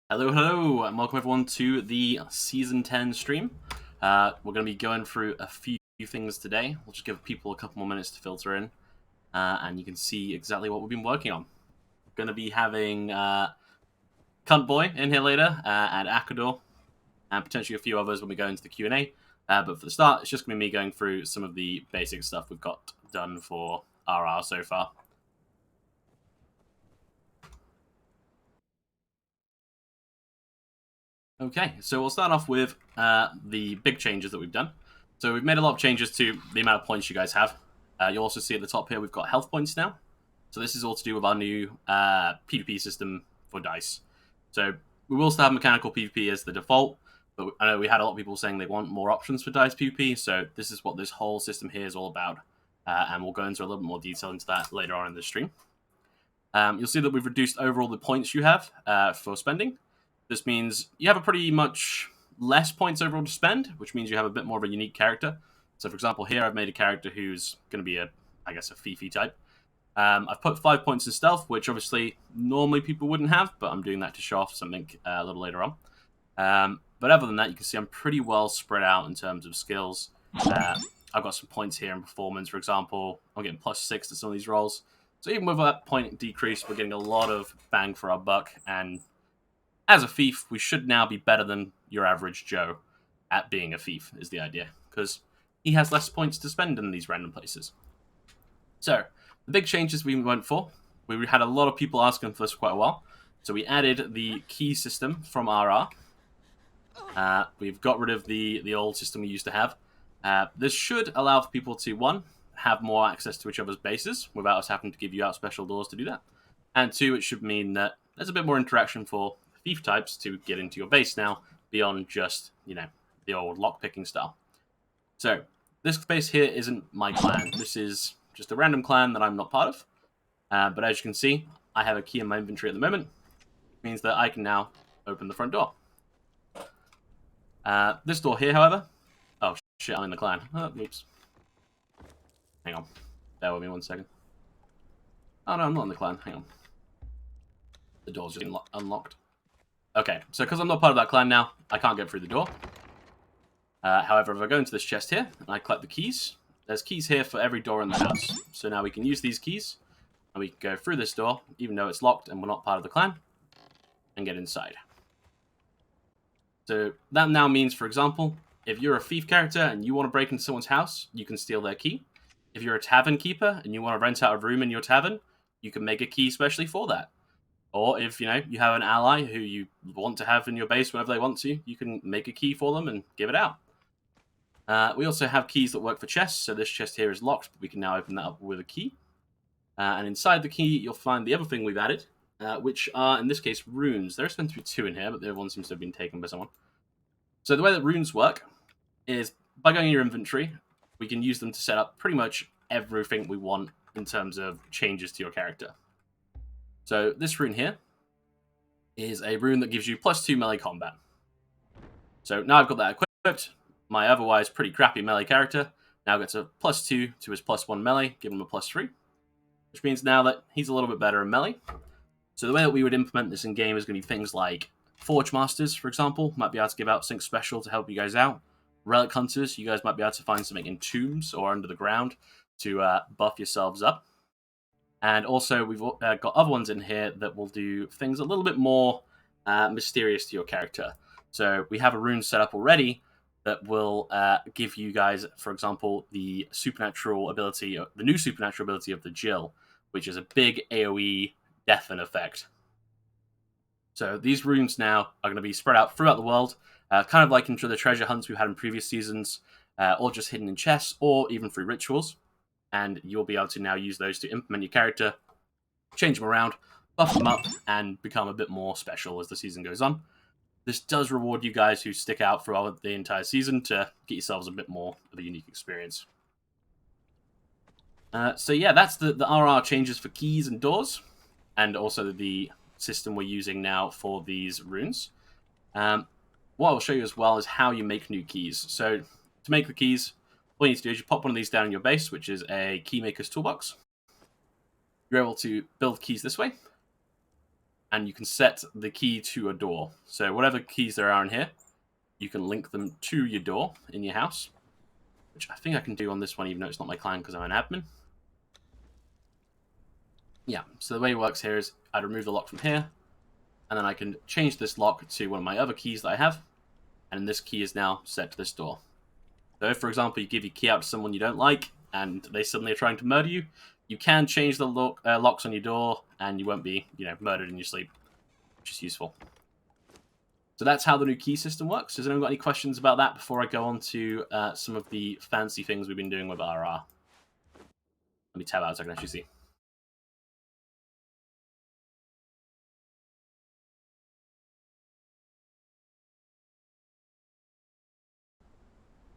Hello, hello, and welcome everyone to the Season 10 stream. We're going to be going through a few things today. We'll just give people a couple more minutes to filter in, and you can see exactly what we've been working on. We're going to be having Cunt Boy in here later, and Akador, and potentially a few others when we go into the Q&A. But for the start, it's just going to be me going through some of the basic stuff we've got done for RR so far. Okay, so we'll start off with the big changes that we've done. So we've made a lot of changes to the amount of points you guys have. You'll also see at the top here we've got health points now. So this is all to do with our new PvP system for dice. So we will still have mechanical PvP as the default, but I know we had a lot of people saying they want more options for dice PvP, so this is what this whole system here is all about. And we'll go into a little bit more detail into that later on in the stream. You'll see that we've reduced overall the points you have for spending. This means you have a pretty much less points overall to spend, which means you have a bit more of a unique character. So, for example, here I've made a character who's going to be I guess, a Fifi type. I've put 5 points in stealth, which obviously normally people wouldn't have, but I'm doing that to show off something a little later on. But other than that, you can see I'm pretty well spread out in terms of skills. I've got some points here in performance, for example. I'm getting +6 to some of these rolls. So even with that point decrease, we're getting a lot of bang for our buck, and as a thief, we should now be better than your average Joe at being a thief, is the idea, because he has less points to spend in these random places. So, the big changes we went for, we had a lot of people asking for this for quite a while, so we added the key system from RR. We've got rid of the old system we used to have. This should allow for people to, one, have more access to each other's bases without us having to give you out special doors to do that. And two, it should mean that there's a bit more interaction for thief types to get into your base now, beyond just, the old lockpicking style. So, this base here isn't my clan. This is just a random clan that I'm not part of. But as you can see, I have a key in my inventory at the moment. It means that I can now open the front door. This door here, however... Oh, shit, I'm in the clan. Oops. Hang on. Bear with me 1 second. Oh, no, I'm not in the clan. Hang on. The door's just unlocked. Okay, so because I'm not part of that clan now, I can't get through the door. However, if I go into this chest here, and I collect the keys, there's keys here for every door in the house. So now we can use these keys, and we can go through this door, even though it's locked and we're not part of the clan, and get inside. So that now means, for example, if you're a thief character and you want to break into someone's house, you can steal their key. If you're a tavern keeper and you want to rent out a room in your tavern, you can make a key specially for that. Or if, you have an ally who you want to have in your base whenever they want to, you can make a key for them and give it out. We also have keys that work for chests, so this chest here is locked, but we can now open that up with a key. And inside the key, you'll find the other thing we've added, which are, in this case, runes. There's meant to be 2 in here, but the other one seems to have been taken by someone. So the way that runes work is, by going in your inventory, we can use them to set up pretty much everything we want in terms of changes to your character. So this rune here is a rune that gives you +2 melee combat. So now I've got that equipped, my otherwise pretty crappy melee character now gets a +2 to his +1 melee, giving him a +3, which means now that he's a little bit better in melee. So the way that we would implement this in game is going to be things like Forge Masters, for example, might be able to give out something special to help you guys out. Relic Hunters, you guys might be able to find something in tombs or under the ground to buff yourselves up. And also, we've got other ones in here that will do things a little bit more mysterious to your character. So we have a rune set up already that will give you guys, for example, the supernatural ability, the new supernatural ability of the Jill, which is a big AoE deafen effect. So these runes now are going to be spread out throughout the world, kind of like into the treasure hunts we've had in previous seasons, or just hidden in chests, or even through rituals. And you'll be able to now use those to implement your character, change them around, buff them up, and become a bit more special as the season goes on. This does reward you guys who stick out throughout the entire season to get yourselves a bit more of a unique experience. So yeah, that's the RR changes for keys and doors, and also the system we're using now for these runes. What I'll show you as well is how you make new keys. So to make the keys, all you need to do is you pop one of these down in your base, which is a keymaker's toolbox. You're able to build keys this way. and you can set the key to a door. So whatever keys there are in here, you can link them to your door in your house, which I think I can do on this one, even though it's not my clan because I'm an admin. Yeah, so the way it works here is I'd remove the lock from here, and then I can change this lock to one of my other keys that I have, and this key is now set to this door. So if, for example, you give your key out to someone you don't like, and they suddenly are trying to murder you, you can change the locks on your door, and you won't be, murdered in your sleep, which is useful. So that's how the new key system works. Has anyone got any questions about that before I go on to some of the fancy things we've been doing with RR? Let me tab out so I can actually see.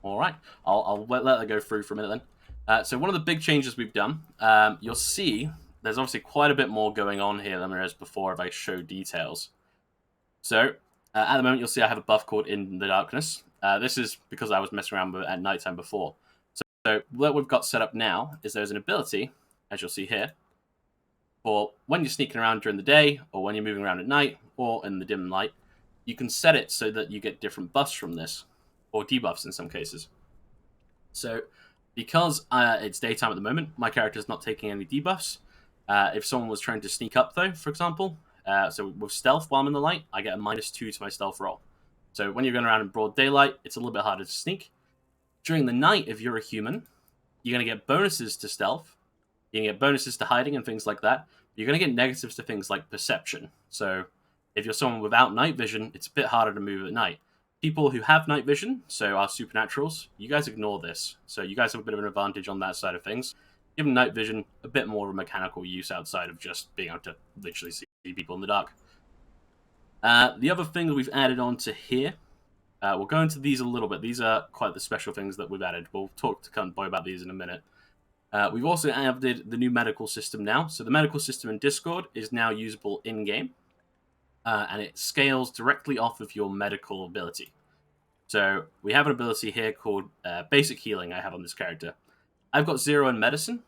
All right, I'll let that go through for a minute then. So one of the big changes we've done, you'll see there's obviously quite a bit more going on here than there is before if I show details. So at the moment, you'll see I have a buff called In the Darkness. This is because I was messing around with it at nighttime before. So what we've got set up now is there's an ability, as you'll see here, for when you're sneaking around during the day, or when you're moving around at night, or in the dim light, you can set it so that you get different buffs from this, or debuffs in some cases. So because it's daytime at the moment, my character is not taking any debuffs. If someone was trying to sneak up, though, for example, so with stealth while I'm in the light, I get a -2 to my stealth roll. So when you're going around in broad daylight, it's a little bit harder to sneak. During the night, if you're a human, you're going to get bonuses to stealth. You're going to get bonuses to hiding and things like that. You're going to get negatives to things like perception. So if you're someone without night vision, it's a bit harder to move at night. People who have night vision, so our supernaturals, you guys ignore this. So you guys have a bit of an advantage on that side of things. Given night vision a bit more of a mechanical use outside of just being able to literally see people in the dark. The other thing that we've added on to here, we'll go into these a little bit. These are quite the special things that we've added. We'll talk to Cunt Boy about these in a minute. We've also added the new medical system now. So the medical system in Discord is now usable in-game, and it scales directly off of your medical ability. So we have an ability here called Basic Healing I have on this character. I've got 0 in medicine,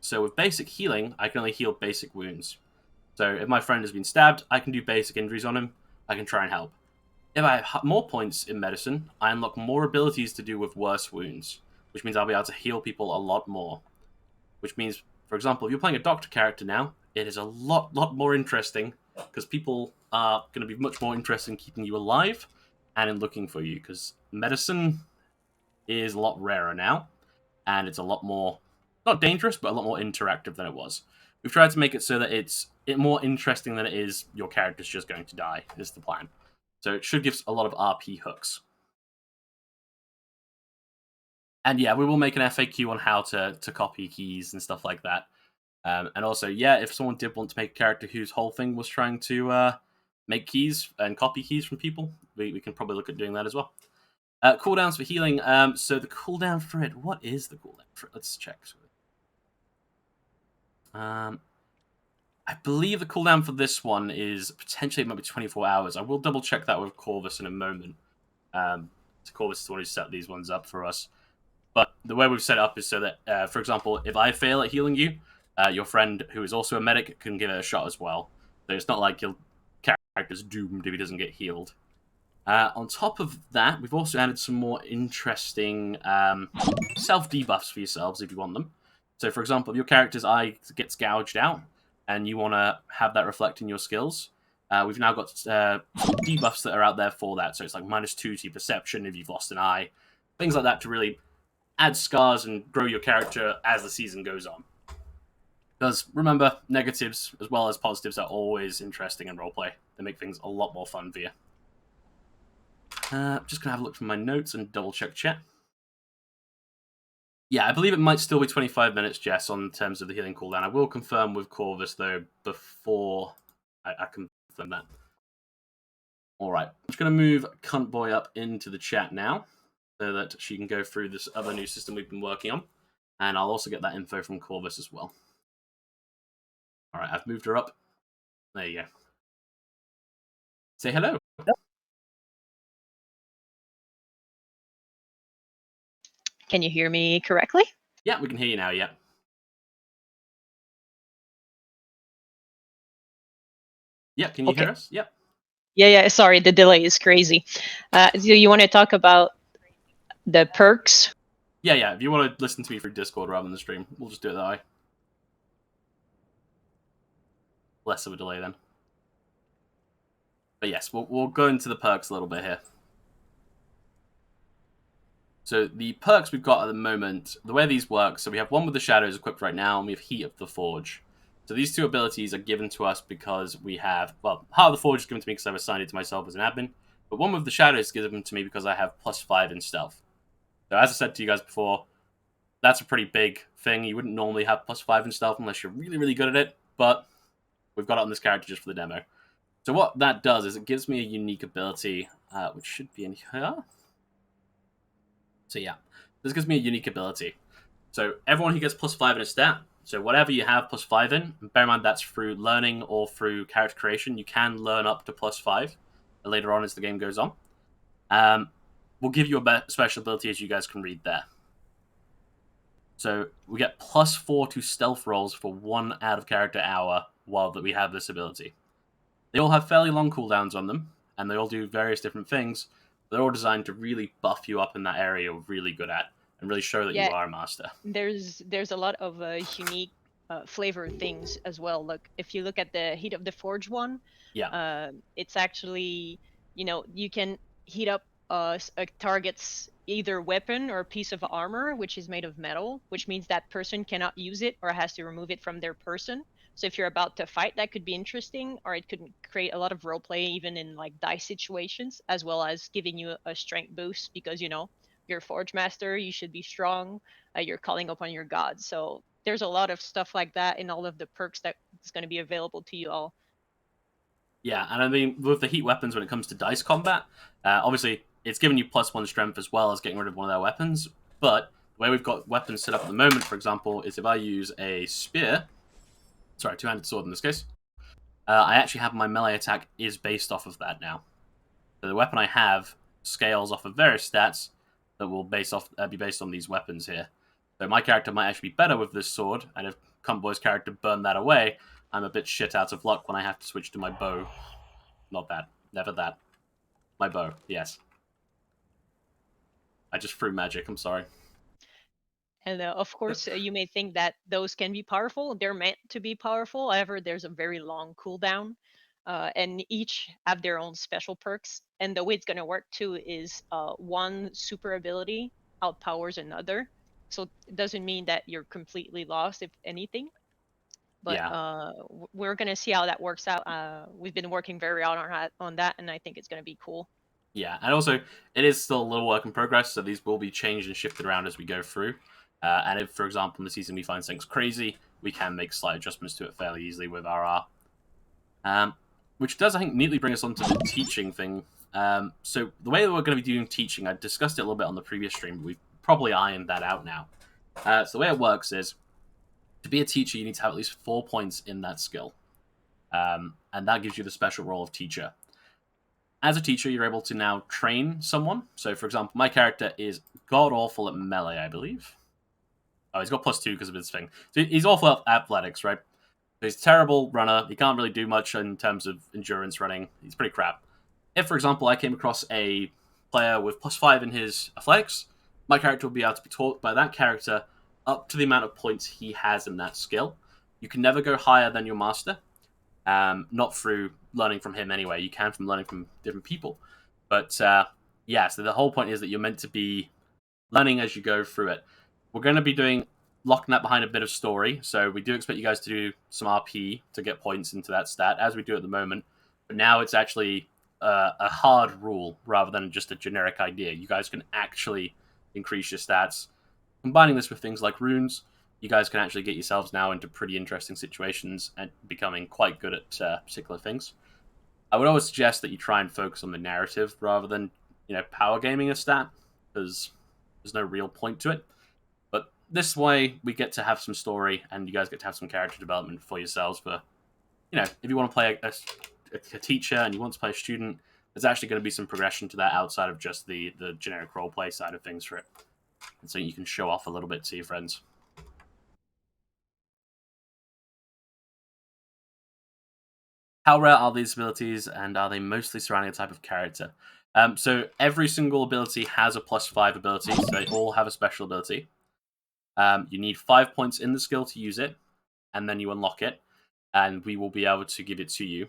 so with Basic Healing, I can only heal basic wounds. So if my friend has been stabbed, I can do basic injuries on him. I can try and help. If I have more points in medicine, I unlock more abilities to do with worse wounds, which means I'll be able to heal people a lot more. Which means, for example, if you're playing a doctor character now, it is a lot more interesting because people are going to be much more interested in keeping you alive and in looking for you because medicine is a lot rarer now and it's a lot more, not dangerous, but a lot more interactive than it was. We've tried to make it so that it's more interesting than it is your character's just going to die, is the plan. So it should give a lot of RP hooks. And yeah, we will make an FAQ on how to copy keys and stuff like that. And also, yeah, if someone did want to make a character whose whole thing was trying to make keys and copy keys from people, we can probably look at doing that as well. Cooldowns for healing. So the cooldown for it, what is the cooldown for it? Let's check. I believe the cooldown for this one is potentially maybe 24 hours. I will double check that with Corvus in a moment. Corvus is the one who set these ones up for us. But the way we've set it up is so that, for example, if I fail at healing you, your friend, who is also a medic, can give it a shot as well. So it's not like your character's doomed if he doesn't get healed. On top of that, we've also added some more interesting self-debuffs for yourselves if you want them. So, for example, if your character's eye gets gouged out and you want to have that reflect in your skills, we've now got debuffs that are out there for that. So it's like -2 to your perception if you've lost an eye. Things like that to really add scars and grow your character as the season goes on. Because remember, negatives as well as positives are always interesting in roleplay. They make things a lot more fun for you. Just gonna have a look from my notes and double check chat. Yeah, I believe it might still be 25 minutes, Jess, on terms of the healing cooldown. I will confirm with Corvus, though, before I confirm that. Alright, I'm just going to move Cunt Boy up into the chat now, so that she can go through this other new system we've been working on. And I'll also get that info from Corvus as well. Alright, I've moved her up. There you go. Say hello. Can you hear me correctly? Yeah, we can hear you now, yeah. Yeah, can you hear Okay. us? Yep. Yeah, yeah. Sorry, the delay is crazy. So you want to talk about the perks? Yeah, yeah. If you want to listen to me through Discord rather than the stream, we'll just do it that way. Less of a delay then. But yes, we'll go into the perks a little bit here. So the perks we've got at the moment, the way these work, so we have one with the shadows equipped right now, and we have Heat of the Forge. So these two abilities are given to us because we have, well, Heart of the Forge is given to me because I've assigned it to myself as an admin, but one with the shadows is given to me because I have +5 in stealth. So as I said to you guys before, that's a pretty big thing. You wouldn't normally have +5 in stealth unless you're really, really good at it, but we've got it on this character just for the demo. So what that does is it gives me a unique ability, which should be in here. So yeah, this gives me a unique ability. So everyone who gets +5 in a stat, so whatever you have +5 in, bear in mind that's through learning or through character creation. You can learn up to +5 later on as the game goes on. We'll give you a special ability as you guys can read there. So we get +4 to stealth rolls for 1 out of character hour while that we have this ability. They all have fairly long cooldowns on them, and they all do various different things. They're all designed to really buff you up in that area you're really good at and really show that you Yeah, are a master. there's a lot of unique flavor things as well. Look, if you look at the Heat of the Forge one, Yeah, it's actually, you can heat up a target's either weapon or piece of armor, which is made of metal, which means that person cannot use it or has to remove it from their person. So if you're about to fight, that could be interesting, or it could create a lot of role play even in like dice situations, as well as giving you a strength boost because you're a forge master, you should be strong, you're calling upon your gods. So there's a lot of stuff like that in all of the perks that is going to be available to you all. yeah, and I mean with the heat weapons when it comes to dice combat, obviously it's giving you +1 strength as well as getting rid of one of their weapons. But the way we've got weapons set up at the moment, for example, is if I use a spear, sorry, two-handed sword in this case, I actually have my melee attack is based off of that now. So the weapon I have scales off of various stats that will be based on these weapons here. So my character might actually be better with this sword, and if Cuntboy's character burned that away, I'm a bit shit out of luck when I have to switch to my bow. Not that. Never that. My bow, yes. I just threw magic, I'm sorry. And of course, you may think that those can be powerful. They're meant to be powerful. However, there's a very long cooldown, and each have their own special perks. And the way it's going to work too is one super ability outpowers another. So it doesn't mean that you're completely lost, if anything. But Yeah, we're going to see how that works out. We've been working very hard on that, and I think it's going to be cool. yeah. And also, it is still a little work in progress, so these will be changed and shifted around as we go through. And if, for example, in the season we find things crazy, we can make slight adjustments to it fairly easily with RR. Which does, I think, neatly bring us onto the teaching thing. So the way that we're going to be doing teaching, I discussed it a little bit on the previous stream, but we've probably ironed that out now. So the way it works is, to be a teacher, you need to have at least 4 points in that skill. And that gives you the special role of teacher. As a teacher, you're able to now train someone. So, for example, my character is god awful at melee, I believe. Oh, he's got +2 because of his thing. So he's awful at athletics, right? So he's a terrible runner. He can't really do much in terms of endurance running. He's pretty crap. If, for example, I came across a player with +5 in his athletics, my character will be able to be taught by that character up to the amount of points he has in that skill. You can never go higher than your master, not through learning from him anyway. You can from learning from different people. But yeah, so the whole point is that you're meant to be learning as you go through it. We're going to be locking that behind a bit of story. So we do expect you guys to do some RP to get points into that stat, as we do at the moment. But now it's actually a hard rule rather than just a generic idea. You guys can actually increase your stats. Combining this with things like runes, you guys can actually get yourselves now into pretty interesting situations and becoming quite good at particular things. I would always suggest that you try and focus on the narrative rather than power gaming a stat, because there's no real point to it. But this way, we get to have some story, and you guys get to have some character development for yourselves. For if you want to play a teacher and you want to play a student, there's actually going to be some progression to that outside of just the generic role play side of things for it, and so you can show off a little bit to your friends. How rare are these abilities, and are they mostly surrounding a type of character? So every single ability has a +5 ability, so they all have a special ability. You need 5 points in the skill to use it, and then you unlock it, and we will be able to give it to you.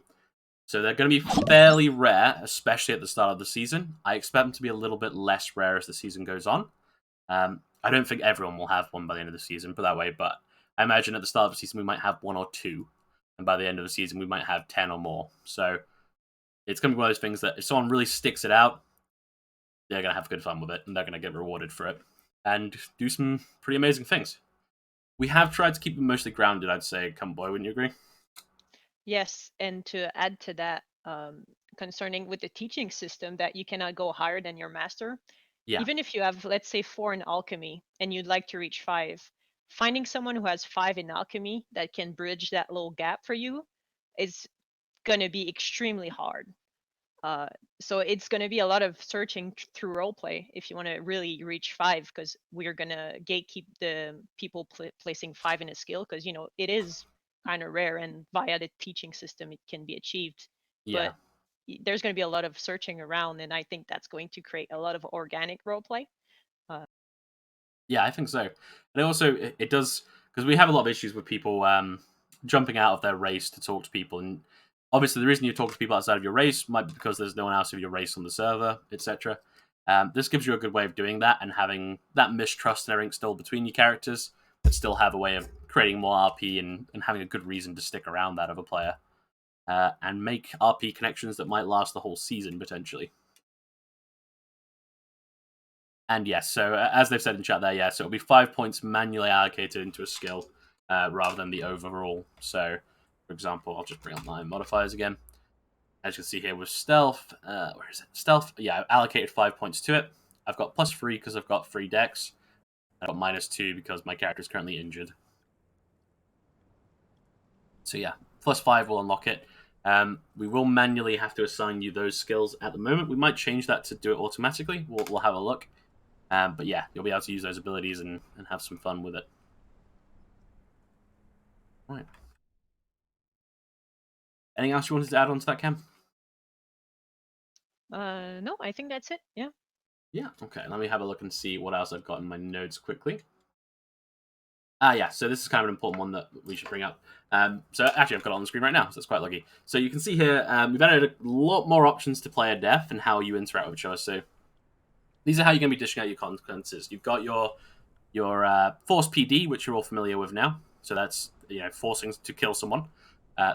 So they're going to be fairly rare, especially at the start of the season. I expect them to be a little bit less rare as the season goes on. I don't think everyone will have one by the end of the season, put that way, but I imagine at the start of the season we might have one or two, and by the end of the season we might have 10 or more. So it's going to be one of those things that if someone really sticks it out, they're going to have good fun with it, and they're going to get rewarded for it, and do some pretty amazing things. We have tried to keep them mostly grounded, I'd say, come boy, wouldn't you agree? Yes, and to add to that, concerning with the teaching system that you cannot go higher than your master, Yeah, even if you have, let's say, 4 in alchemy and you'd like to reach 5, finding someone who has 5 in alchemy that can bridge that little gap for you is going to be extremely hard. Uh, so it's going to be a lot of searching through roleplay if you want to really reach 5, because we're going to gatekeep the people placing 5 in a skill, because it is kind of rare, and via the teaching system it can be achieved. yeah. But there's going to be a lot of searching around, and I think that's going to create a lot of organic roleplay. Uh, Yeah, I think so. And also, it does, because we have a lot of issues with people jumping out of their race to talk to people. And obviously, the reason you talk to people outside of your race might be because there's no one else of your race on the server, etc. This gives you a good way of doing that and having that mistrust and everything still between your characters, but still have a way of creating more RP and having a good reason to stick around that other player and make RP connections that might last the whole season potentially. And yes, so as they've said in chat there, so it'll be 5 points manually allocated into a skill rather than the overall. So, for example, I'll just bring up my modifiers again. As you can see here with stealth, where is it? Stealth, yeah, I've allocated 5 points to it. I've got +3 because I've got 3 decks. I've got -2 because my character is currently injured. So yeah, +5 will unlock it. We will manually have to assign you those skills at the moment. We might change that to do it automatically. We'll have a look. But yeah, you'll be able to use those abilities and have some fun with it. Right. Anything else you wanted to add on to that, Cam? no, I think that's it. Yeah. Yeah. Okay. Let me have a look and see what else I've got in my notes quickly. Yeah. So this is kind of an important one that we should bring up. So actually, I've got it on the screen right now, so it's quite lucky. So you can see here, we've added a lot more options to player death and how you interact with each other. So these are how you're going to be dishing out your consequences. You've got your force PD, which you're all familiar with now. So that's forcing to kill someone.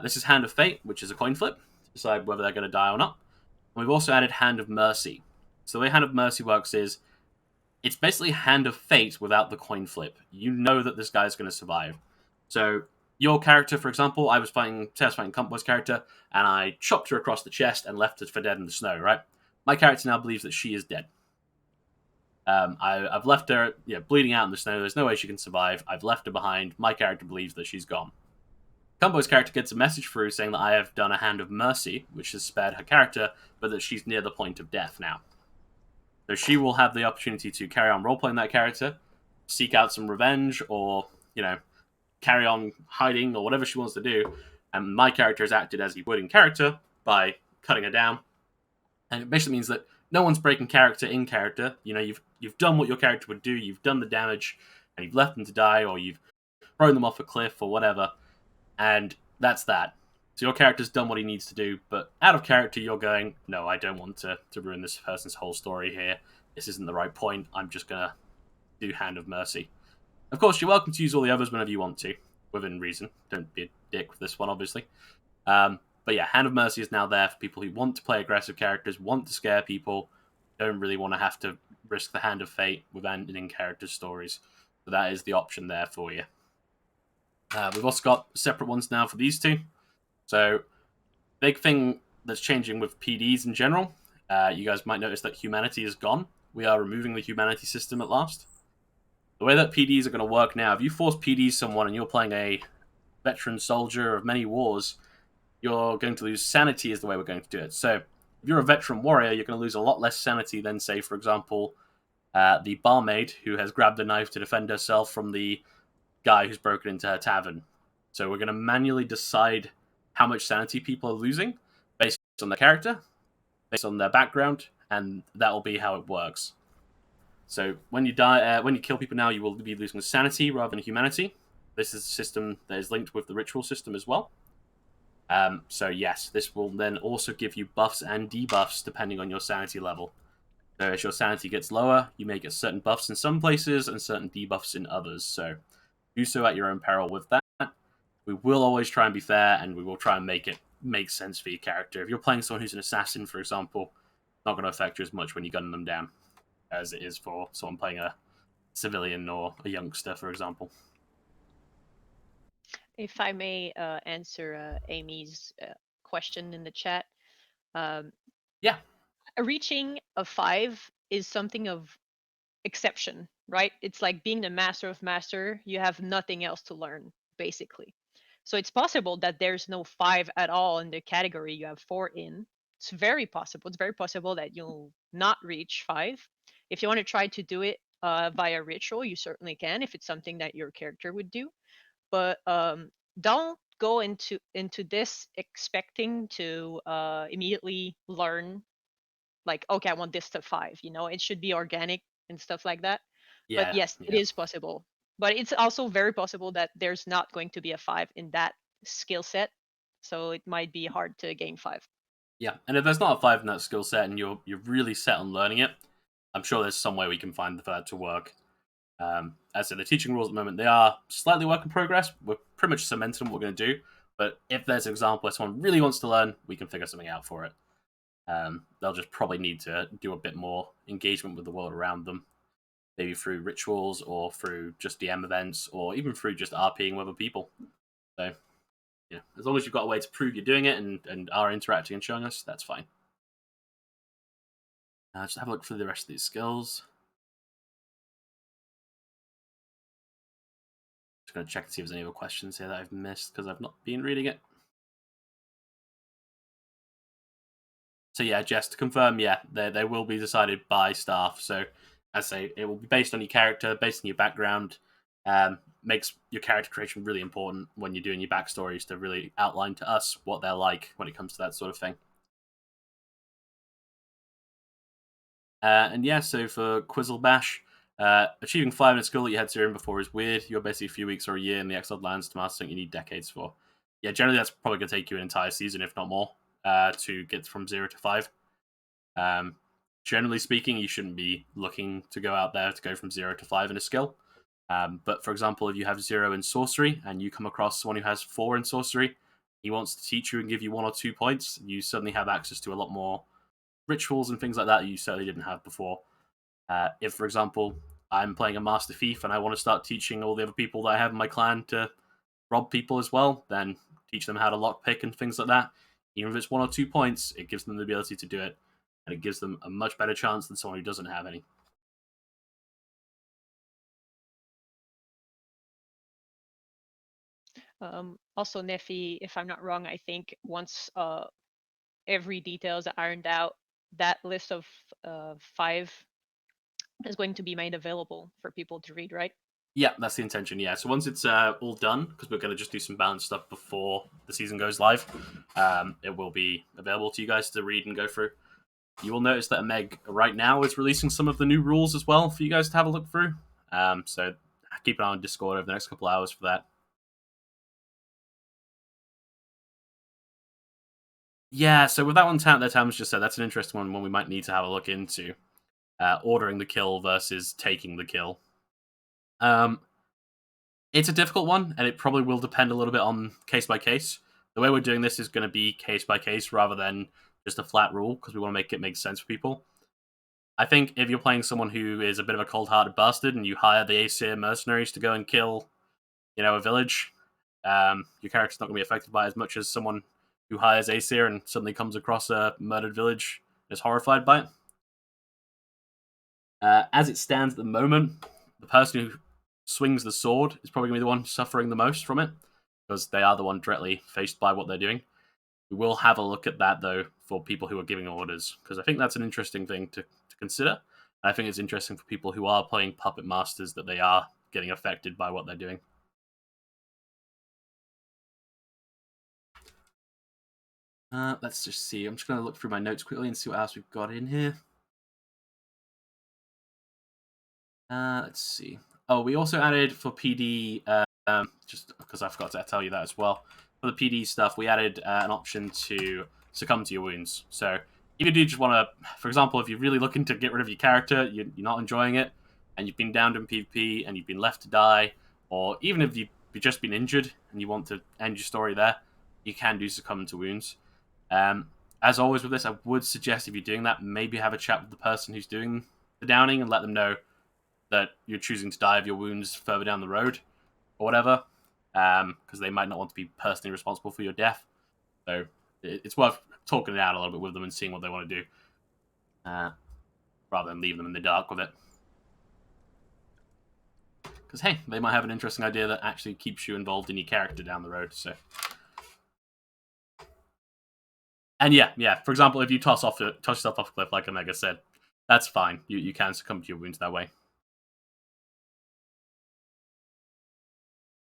This is Hand of Fate, which is a coin flip to decide whether they're going to die or not. And we've also added Hand of Mercy. So the way Hand of Mercy works is it's basically Hand of Fate without the coin flip. You know that this guy's going to survive. So your character, for example, I was fighting Compo's character, and I chopped her across the chest and left her for dead in the snow, right? My character now believes that she is dead. I've left her bleeding out in the snow. There's no way she can survive. I've left her behind. My character believes that she's gone. Combo's character gets a message through saying that I have done a Hand of Mercy, which has spared her character, but that she's near the point of death now. So she will have the opportunity to carry on roleplaying that character, seek out some revenge, or, carry on hiding, or whatever she wants to do. And my character has acted as he would in character by cutting her down. And it basically means that no one's breaking character in character. You've done what your character would do, you've done the damage, and you've left them to die, or you've thrown them off a cliff, or whatever. And that's that. So your character's done what he needs to do, but out of character, you're going, no, I don't want to ruin this person's whole story here. This isn't the right point. I'm just going to do Hand of Mercy. Of course, you're welcome to use all the others whenever you want to, within reason. Don't be a dick with this one, obviously. But yeah, Hand of Mercy is now there for people who want to play aggressive characters, want to scare people, don't really want to have to risk the Hand of Fate with ending characters' stories. So that is the option there for you. We've also got separate ones now for these two. So, big thing that's changing with PDs in general, you guys might notice that humanity is gone. We are removing the humanity system at last. The way that PDs are going to work now, if you force PD someone and you're playing a veteran soldier of many wars, you're going to lose sanity is the way we're going to do it. So, if you're a veteran warrior, you're going to lose a lot less sanity than, say, for example, the barmaid who has grabbed a knife to defend herself from the guy who's broken into her tavern. So we're going to manually decide how much sanity people are losing based on their character, based on their background, and that will be how it works. So when you die, when you kill people now, you will be losing sanity rather than humanity. This is a system that is linked with the ritual system as well. So yes, this will then also give you buffs and debuffs depending on your sanity level. So as your sanity gets lower, you may get certain buffs in some places and certain debuffs in others. So do so at your own peril with that. We will always try and be fair, and we will try and make it make sense for your character. If you're playing someone who's an assassin, for example, it's not going to affect you as much when you gun them down as it is for someone playing a civilian or a youngster, for example. If I may answer Amy's question in the chat, um, Yeah, reaching a 5 is something of exception, right? It's like being the master of master. You have nothing else to learn, basically. So it's possible that there's no 5 at all in the category you have 4 in. It's very possible. It's very possible that you'll not reach 5. If you want to try to do it via ritual, you certainly can if it's something that your character would do. But don't go into this expecting to immediately learn like, okay, I want this to 5. It should be organic and stuff like that. But yeah, yes, it yeah, is possible. But it's also very possible that there's not going to be a 5 in that skill set. So it might be hard to gain 5. yeah. And if there's not a 5 in that skill set and you're really set on learning it, I'm sure there's some way we can find for that to work. As I said, the teaching rules at the moment, they are slightly work in progress. We're pretty much cemented on what we're going to do. But if there's an example where someone really wants to learn, we can figure something out for it. They'll just probably need to do a bit more engagement with the world around them, maybe through rituals or through just DM events or even through just RPing with other people. So, yeah, as long as you've got a way to prove you're doing it and are interacting and showing us, that's fine. Just have a look through the rest of these skills. Just going to check to see if there's any other questions here that I've missed because I've not been reading it. So yeah, Jess, to confirm, yeah, they will be decided by staff. So as I say, it will be based on your character, based on your background. Makes your character creation really important when you're doing your backstories to really outline to us what they're like when it comes to that sort of thing. And yeah, so for Quizzle Bash, achieving 5 in a skill that you had 0 in before is weird. You're basically a few weeks or a year in the Exiled Lands to master something you need decades for. Yeah, generally that's probably going to take you an entire season, if not more, to get from 0 to 5. Um, Generally speaking, you shouldn't be looking to go out there to go from 0 to 5 in a skill. But for example, if you have 0 in sorcery and you come across someone who has 4 in sorcery, he wants to teach you and give you 1 or 2 points, you suddenly have access to a lot more rituals and things like that you certainly didn't have before. If, for example, I'm playing a Master Thief and I want to start teaching all the other people that I have in my clan to rob people as well, then teach them how to lockpick and things like that. Even if it's 1 or 2 points, it gives them the ability to do it, and it gives them a much better chance than someone who doesn't have any. Also, Nefi, if I'm not wrong, I think once every detail is ironed out, that list of 5 is going to be made available for people to read, right? Yeah, that's the intention. Yeah, so once it's all done, because we're going to just do some balance stuff before the season goes live, it will be available to you guys to read and go through. You will notice that Meg right now is releasing some of the new rules as well for you guys to have a look through. So keep an eye on Discord over the next couple hours for that. Yeah, so with that one, that Tam's just said, that's an interesting one we might need to have a look into. Ordering the kill versus taking the kill. It's a difficult one, and it probably will depend a little bit on case by case. The way we're doing this is going to be case by case rather than just a flat rule because we want to make it make sense for people. I think if you're playing someone who is a bit of a cold-hearted bastard and you hire the Aesir mercenaries to go and kill, a village, your character's not going to be affected by it as much as someone who hires Aesir and suddenly comes across a murdered village and is horrified by it. As it stands at the moment, the person who swings the sword is probably going to be the one suffering the most from it because they are the one directly faced by what they're doing. We will have a look at that, though, for people who are giving orders, because I think that's an interesting thing to consider. I think it's interesting for people who are playing Puppet Masters that they are getting affected by what they're doing. Let's just see. I'm just going to look through my notes quickly and see what else we've got in here. Let's see. Oh, we also added for PD, just because I forgot to tell you that as well. For the PD stuff, we added an option to succumb to your wounds. So if you do just want to, for example, if you're really looking to get rid of your character, you're not enjoying it, and you've been downed in PvP and you've been left to die, or even if you've just been injured and you want to end your story there, you can do succumb to wounds. Um, as always with this, I would suggest if you're doing that, maybe have a chat with the person who's doing the downing and let them know that you're choosing to die of your wounds further down the road or whatever, because they might not want to be personally responsible for your death. So it's worth talking it out a little bit with them and seeing what they want to do, rather than leave them in the dark with it. Because hey, they might have an interesting idea that actually keeps you involved in your character down the road. So, and yeah. For example, if you toss yourself off a cliff, like Omega said, that's fine. You can succumb to your wounds that way.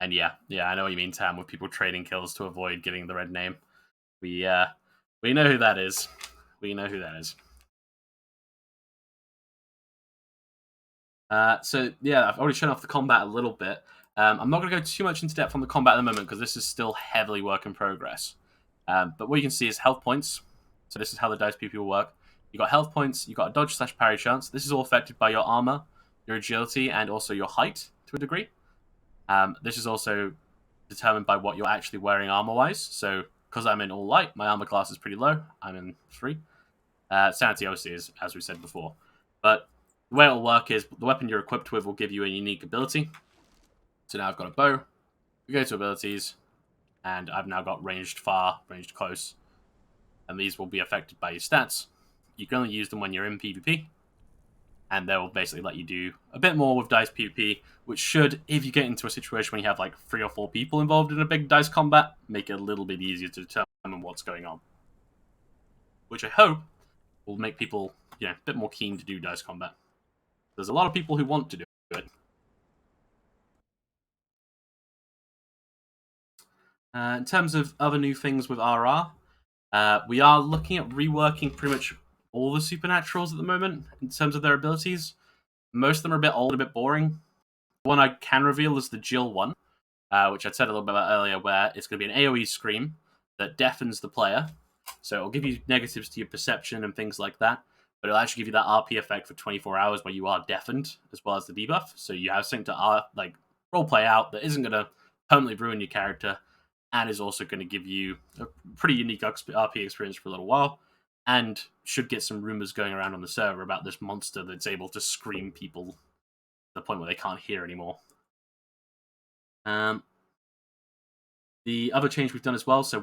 And yeah, I know what you mean, Tam, with people trading kills to avoid getting the red name. We know who that is. We know who that is. So yeah, I've already shown off the combat a little bit. I'm not going to go too much into depth on the combat at the moment because this is still heavily work in progress. But what you can see is health points. So this is how the dice PP will work. You got health points. You got a dodge/parry chance. This is all affected by your armor, your agility, and also your height to a degree. This is also determined by what you're actually wearing armor-wise. So because I'm in all light, my armor class is pretty low. I'm in 3. Sanity obviously is, as we said before. But the way it'll work is the weapon you're equipped with will give you a unique ability. So now I've got a bow. We go to abilities, and I've now got ranged far, ranged close, and these will be affected by your stats. You can only use them when you're in PvP, and they'll basically let you do a bit more with dice PvP, which should, if you get into a situation where you have like 3 or 4 people involved in a big dice combat, make it a little bit easier to determine what's going on. Which I hope will make people, a bit more keen to do dice combat. There's a lot of people who want to do it. In terms of other new things with RR, we are looking at reworking pretty much all the supernaturals at the moment in terms of their abilities. Most of them are a bit old, a bit boring. The one I can reveal is the Jill one, which I said a little bit about earlier, where it's going to be an AoE scream that deafens the player. So it'll give you negatives to your perception and things like that, but it'll actually give you that RP effect for 24 hours where you are deafened, as well as the debuff. So you have something to role play out that isn't going to permanently ruin your character, and is also going to give you a pretty unique RP experience for a little while, and should get some rumors going around on the server about this monster that's able to scream people to the point where they can't hear anymore. The other change we've done as well, so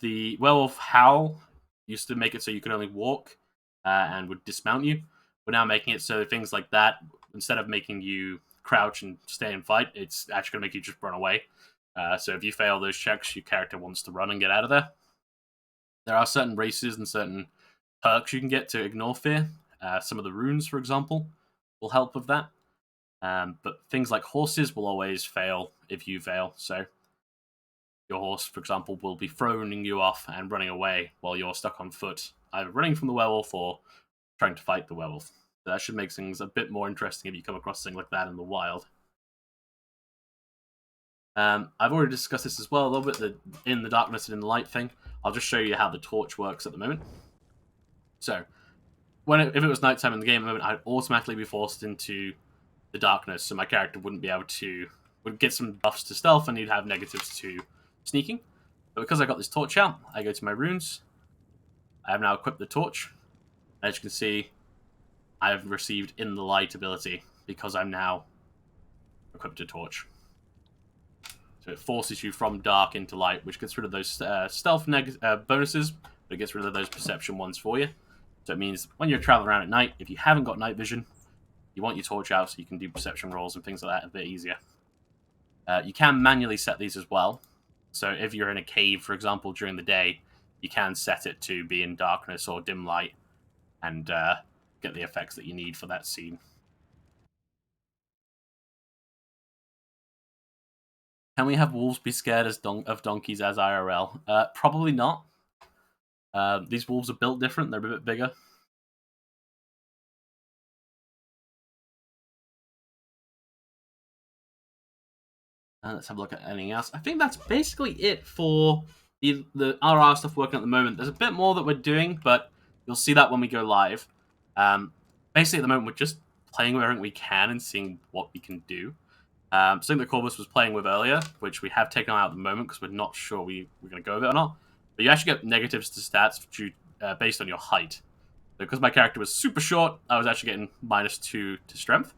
the werewolf howl used to make it so you could only walk and would dismount you. We're now making it so things like that, instead of making you crouch and stay and fight, it's actually going to make you just run away. So if you fail those checks, your character wants to run and get out of there. There are certain races and certain perks you can get to ignore fear. Some of the runes, for example, will help with that. But things like horses will always fail if you fail. So your horse, for example, will be throwing you off and running away while you're stuck on foot, either running from the werewolf or trying to fight the werewolf. So that should make things a bit more interesting if you come across something like that in the wild. I've already discussed this as well a little bit, in the darkness and in the light thing. I'll just show you how the torch works at the moment. So, if it was nighttime in the game at the moment, I'd automatically be forced into the darkness, so my character would get some buffs to stealth, and he'd have negatives to sneaking. But because I got this torch out, I go to my runes. I have now equipped the torch. As you can see, I have received In the Light ability because I'm now equipped a torch. So it forces you from dark into light, which gets rid of those stealth bonuses, but it gets rid of those perception ones for you. So it means when you're traveling around at night, if you haven't got night vision, you want your torch out so you can do perception rolls and things like that a bit easier. You can manually set these as well. So if you're in a cave, for example, during the day, you can set it to be in darkness or dim light and get the effects that you need for that scene. Can we have wolves be scared of donkeys as IRL? Probably not. These wolves are built different; they're a bit bigger. Let's have a look at anything else. I think that's basically it for the RR stuff working at the moment. There's a bit more that we're doing, but you'll see that when we go live. Basically, at the moment, we're just playing with everything we can and seeing what we can do. Something that Corvus was playing with earlier, which we have taken out at the moment because we're not sure we're going to go with it or not. But you actually get negatives to stats based on your height. So because my character was super short, I was actually getting -2 to strength.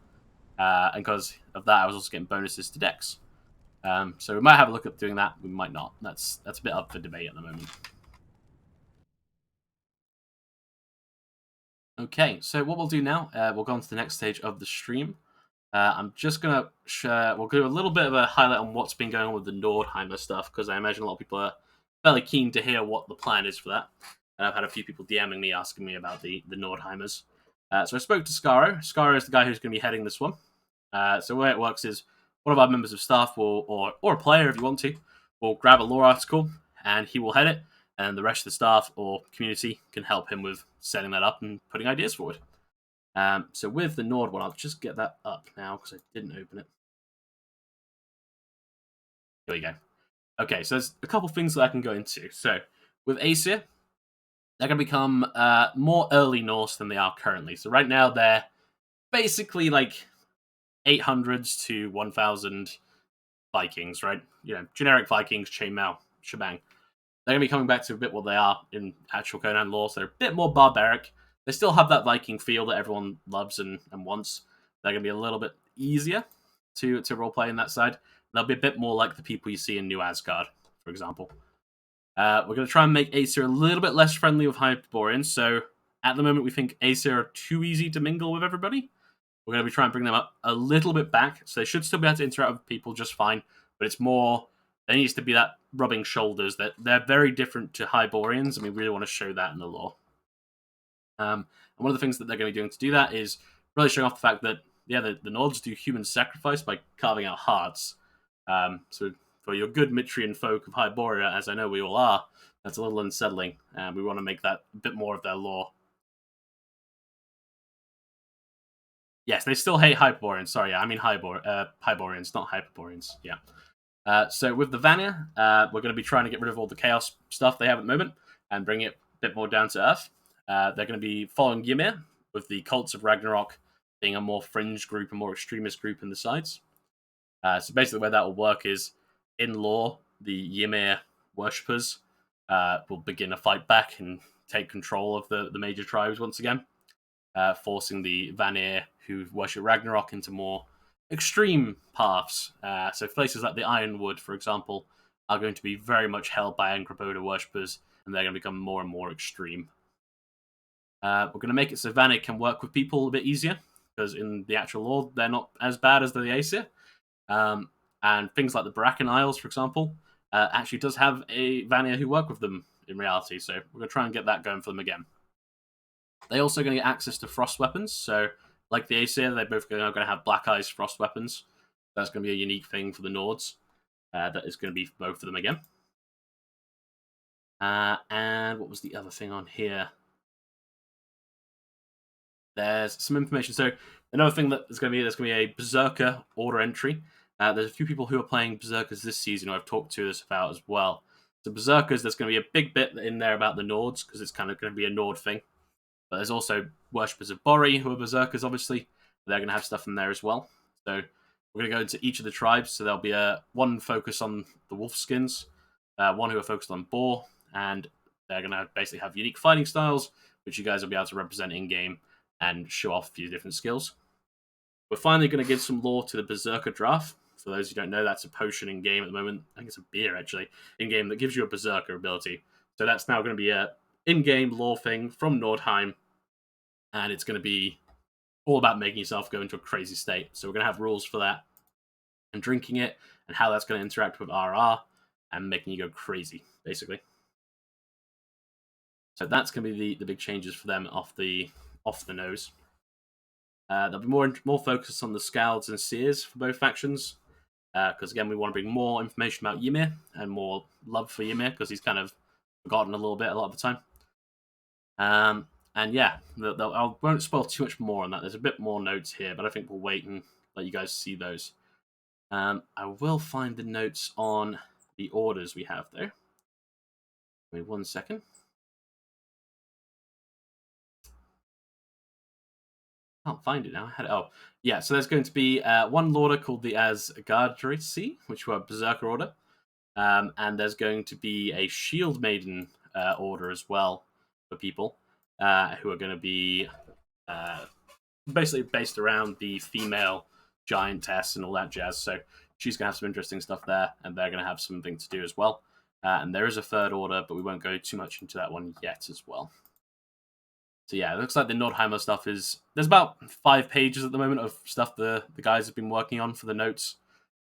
And because of that, I was also getting bonuses to dex. So we might have a look at doing that. We might not. That's a bit up for debate at the moment. Okay, so what we'll do now, we'll go on to the next stage of the stream. I'm just gonna share. We'll do a little bit of a highlight on what's been going on with the Nordheimer stuff because I imagine a lot of people are fairly keen to hear what the plan is for that. And I've had a few people DMing me asking me about the Nordheimers. So I spoke to Scaro. Scaro is the guy who's going to be heading this one. So the way it works is one of our members of staff will, or a player if you want to, will grab a lore article and he will head it, and the rest of the staff or community can help him with setting that up and putting ideas forward. So with the Nord one, I'll just get that up now because I didn't open it. Here we go. Okay, so there's a couple things that I can go into. So with Aesir, they're going to become more early Norse than they are currently. So right now they're basically like 800s to 1000 Vikings, right? You know, generic Vikings, chainmail, shebang. They're going to be coming back to a bit what they are in actual Conan lore. So they're a bit more barbaric. They still have that Viking feel that everyone loves and wants. They're going to be a little bit easier to roleplay in that side. They'll be a bit more like the people you see in New Asgard, for example. We're going to try and make Aesir a little bit less friendly with Hyperboreans. So at the moment, we think Aesir are too easy to mingle with everybody. We're going to be trying to bring them up a little bit back. So they should still be able to interact with people just fine. But it's more, there needs to be that rubbing shoulders. That they're very different to Hyborians, and we really want to show that in the lore. And one of the things that they're going to be doing to do that is really showing off the fact that, yeah, the Nords do human sacrifice by carving out hearts. So for your good Mitrian folk of Hyboria, as I know we all are, that's a little unsettling. And we want to make that a bit more of their lore. Yes, they still hate Hyperboreans. Sorry, I mean Hyborians, not Hyperboreans. Yeah. So with the Vanir, we're going to be trying to get rid of all the chaos stuff they have at the moment and bring it a bit more down to earth. They're going to be following Ymir, with the cults of Ragnarok being a more fringe group, a more extremist group in the sides. So basically, the way that will work is in lore, the Ymir worshippers will begin a fight back and take control of the major tribes once again, forcing the Vanir who worship Ragnarok into more extreme paths. So places like the Ironwood, for example, are going to be very much held by Angraboda worshippers, and they're going to become more and more extreme. We're going to make it so Vanir can work with people a bit easier, because in the actual lore, they're not as bad as the Aesir. And things like the Bracken Isles, for example, actually does have a Vanir who work with them in reality. So we're going to try and get that going for them again. They're also going to get access to frost weapons. So, like the Aesir, they're both going to have Black Eyes frost weapons. That's going to be a unique thing for the Nords. That is going to be both of them again. And what was the other thing on here? There's some information. So another thing that there's going to be a Berserker order entry. There's a few people who are playing Berserkers this season who I've talked to this about as well. So Berserkers, there's going to be a big bit in there about the Nords because it's kind of going to be a Nord thing. But there's also worshippers of Bori who are Berserkers, obviously. They're going to have stuff in there as well. So we're going to go into each of the tribes. So there'll be one focus on the wolf skins, one who are focused on boar, and they're going to basically have unique fighting styles, which you guys will be able to represent in game and show off a few different skills. We're finally going to give some lore to the Berserker draft. For those who don't know, that's a potion in game at the moment. I think it's a beer, actually, in game that gives you a Berserker ability. So that's now going to be a in-game lore thing from Nordheim, and it's going to be all about making yourself go into a crazy state. So we're going to have rules for that, and drinking it, and how that's going to interact with RR, and making you go crazy, basically. So that's going to be the big changes for them off the nose. There'll be more focus on the Scalds and Seers for both factions, because again, we want to bring more information about Ymir and more love for Ymir, because he's kind of forgotten a little bit a lot of the time. And yeah, I won't spoil too much more on that. There's a bit more notes here, but I think we'll wait and let you guys see those. I will find the notes on the orders we have, though. Wait 1 second. Can't find it now. I had it. Oh, yeah. So there's going to be one Lorder called the Asgardrici, which were Berserker Order. And there's going to be a Shield Maiden order as well for people who are going to be basically based around the female giantess and all that jazz. So she's going to have some interesting stuff there, and they're going to have something to do as well. And there is a third order, but we won't go too much into that one yet as well. So yeah, it looks like the Nordheimer stuff is... There's about 5 pages at the moment of stuff the guys have been working on for the notes.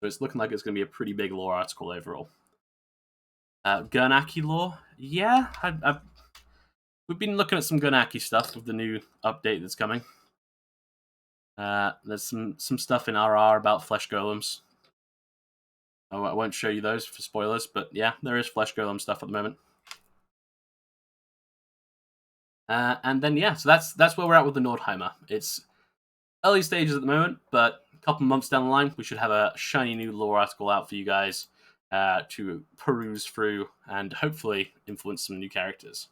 So it's looking like it's going to be a pretty big lore article overall. Gurnaki lore? Yeah, we've been looking at some Gurnaki stuff with the new update that's coming. There's some stuff in RR about flesh golems. I won't show you those for spoilers, but yeah, there is flesh golem stuff at the moment. And then yeah, so that's where we're at with the Nordheimer. It's early stages at the moment, but a couple months down the line, we should have a shiny new lore article out for you guys to peruse through and hopefully influence some new characters.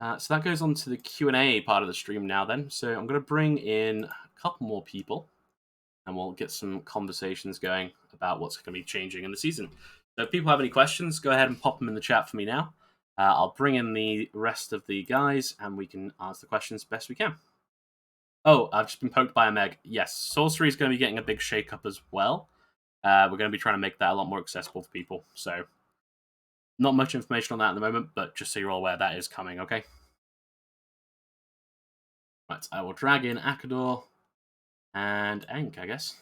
So that goes on to the Q&A part of the stream now then. So I'm going to bring in a couple more people and we'll get some conversations going about what's going to be changing in the season. So if people have any questions, go ahead and pop them in the chat for me now. I'll bring in the rest of the guys and we can answer the questions best we can. Oh, I've just been poked by a Meg. Yes, sorcery is going to be getting a big shake-up as well. We're going to be trying to make that a lot more accessible for people. So not much information on that at the moment, but just so you're all aware, that is coming, okay? Right, I will drag in Akador and Enk, I guess.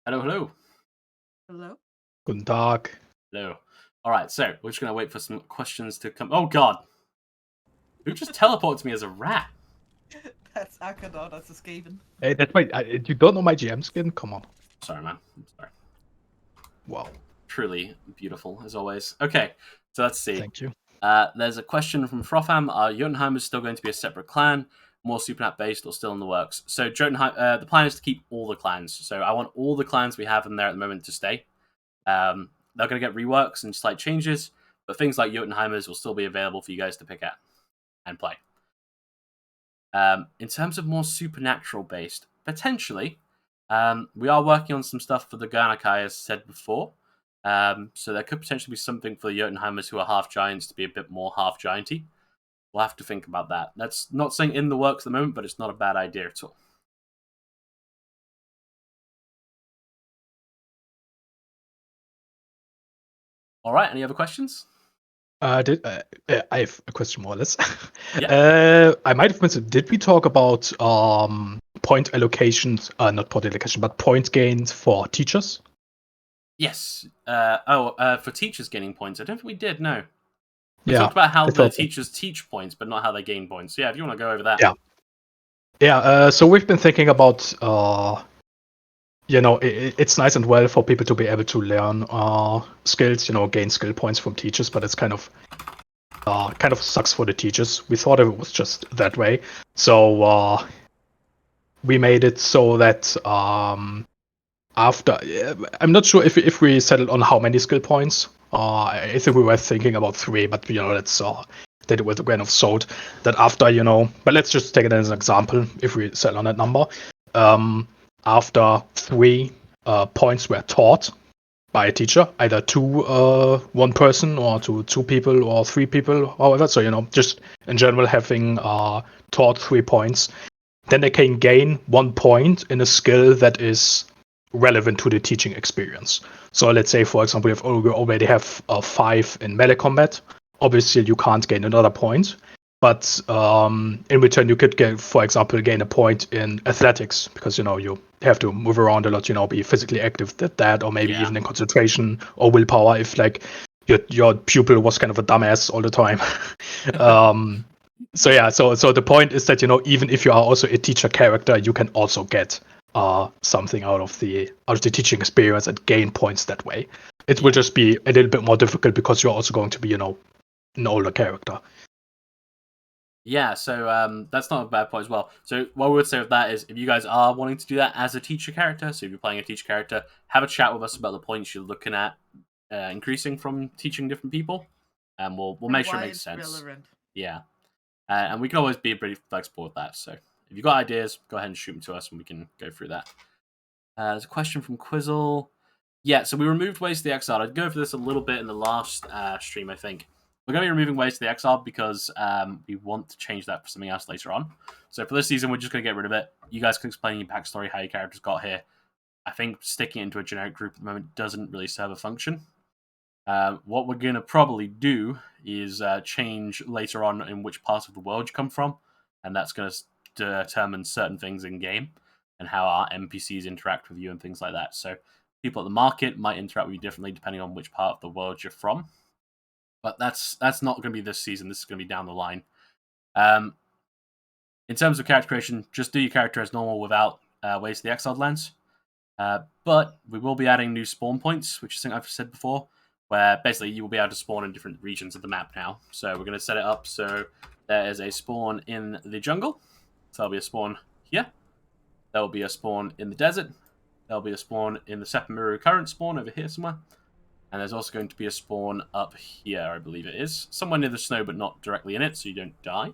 Hello, hello. Hello. Guten Tag. Hello. All right, so we're just going to wait for some questions to come. Oh, God. Who just teleported me as a rat? That's Akador, that's a Skaven. Hey, that's my. You don't know my GM skin? Come on. Sorry, man. I'm sorry. Wow. Truly beautiful, as always. Okay, so let's see. Thank you. There's a question from Frotham. Are Jotunheim is still going to be a separate clan, more Supernat based, or still in the works? So Jotunheim, the plan is to keep all the clans. So I want all the clans we have in there at the moment to stay. They're going to get reworks and slight changes, but things like Jotunheimers will still be available for you guys to pick at and play. In terms of more supernatural based, potentially, we are working on some stuff for the Garnakai, as said before. So there could potentially be something for the Jotunheimers who are half giants to be a bit more half gianty. We'll have to think about that. That's not saying in the works at the moment, but it's not a bad idea at all. All right, any other questions? I have a question more or less. Yeah. I might have missed it. Did we talk about point allocations? Not point allocation, but point gains for teachers? Yes. For teachers gaining points, I don't think we did. No. We Yeah. talked about how the teachers teach points, but not how they gain points. So yeah, if you want to go over that. Yeah. Yeah. So we've been thinking about. It's nice and well for people to be able to learn skills, gain skill points from teachers, but it's kind of sucks for the teachers. We thought it was just that way, so we made it so that after, I'm not sure if we settled on how many skill points. I think we were thinking about 3, but let's take it with a grain of salt. That after but let's just take it as an example. If we settle on that number. After 3 points were taught by a teacher, either to one person or to 2 people or 3 people, however. So, just in general having taught 3 points, then they can gain 1 point in a skill that is relevant to the teaching experience. So let's say, for example, if you already have a 5 in melee combat, obviously you can't gain another point. But in return, you could for example, gain a point in athletics because you have to move around a lot, be physically active at that, or maybe even in concentration or willpower if like your pupil was kind of a dumbass all the time. So the point is that even if you are also a teacher character, you can also get something out of the teaching experience and gain points that way. It will just be a little bit more difficult because you're also going to be, an older character. Yeah, so that's not a bad point as well. So what I would say with that is, if you guys are wanting to do that as a teacher character, so if you're playing a teacher character, have a chat with us about the points you're looking at increasing from teaching different people, and we'll make sure it makes sense. Relevant. Yeah, and we can always be pretty flexible with that. So if you've got ideas, go ahead and shoot them to us, and we can go through that. There's a question from Quizzle. Yeah, so we removed Ways to the Exile. I'd go over this a little bit in the last stream, I think. We're going to be removing Ways to the Exile because we want to change that for something else later on. So for this season, we're just going to get rid of it. You guys can explain your backstory, how your characters got here. I think sticking it into a generic group at the moment doesn't really serve a function. What we're going to probably do is change later on in which part of the world you come from, and that's going to determine certain things in game and how our NPCs interact with you and things like that. So people at the market might interact with you differently depending on which part of the world you're from. But that's not going to be this season. This is going to be down the line. In terms of character creation, just do your character as normal without Ways to the Exiled lands. But we will be adding new spawn points, which I think I've said before, where basically you will be able to spawn in different regions of the map now. So we're going to set it up so there is a spawn in the jungle. So there'll be a spawn here. There will be a spawn in the desert. There'll be a spawn in the Sepamiru current spawn over here somewhere. And there's also going to be a spawn up here, I believe it is. Somewhere near the snow, but not directly in it, so you don't die.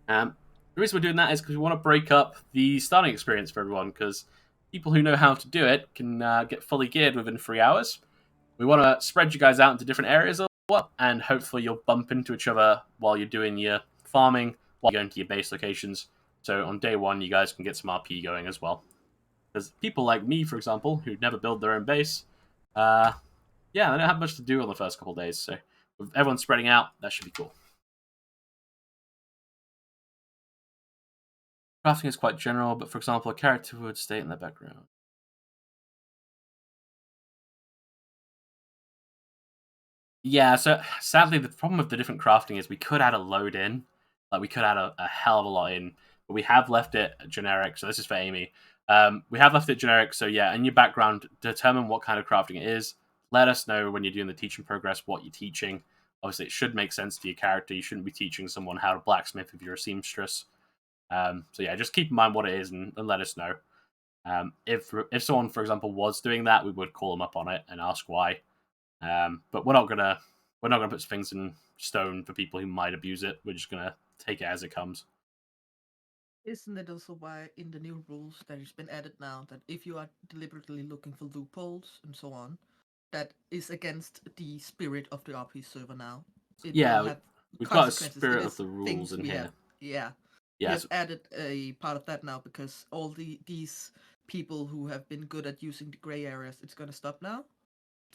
The reason we're doing that is because we want to break up the starting experience for everyone, because people who know how to do it can get fully geared within 3 hours. We want to spread you guys out into different areas of what, and hopefully you'll bump into each other while you're doing your farming, while you're going to your base locations. So on day one, you guys can get some RP going as well. Because people like me, for example, who never build their own base, they don't have much to do on the first couple of days. So with everyone spreading out, that should be cool. Crafting is quite general, but for example, a character would stay in the background. Yeah, so sadly, the problem with the different crafting is we could add a load in. Like, we could add a hell of a lot in, but we have left it generic. So this is for Amy. We have left it generic. So yeah, in your background, determine what kind of crafting it is. Let us know when you're doing the teaching progress what you're teaching. Obviously, it should make sense to your character. You shouldn't be teaching someone how to blacksmith if you're a seamstress. So yeah, just keep in mind what it is and let us know. If someone, for example, was doing that, we would call them up on it and ask why. But we're not gonna put things in stone for people who might abuse it. We're just gonna take it as it comes. Isn't it also why in the new rules that has been added now that if you are deliberately looking for loopholes and so on, that is against the spirit of the RP server now? It will have we've got a consequences. spirit It of is the rules things in we here. have. Yeah. Yeah, We have added a part of that now because all these people who have been good at using the gray areas, it's going to stop now.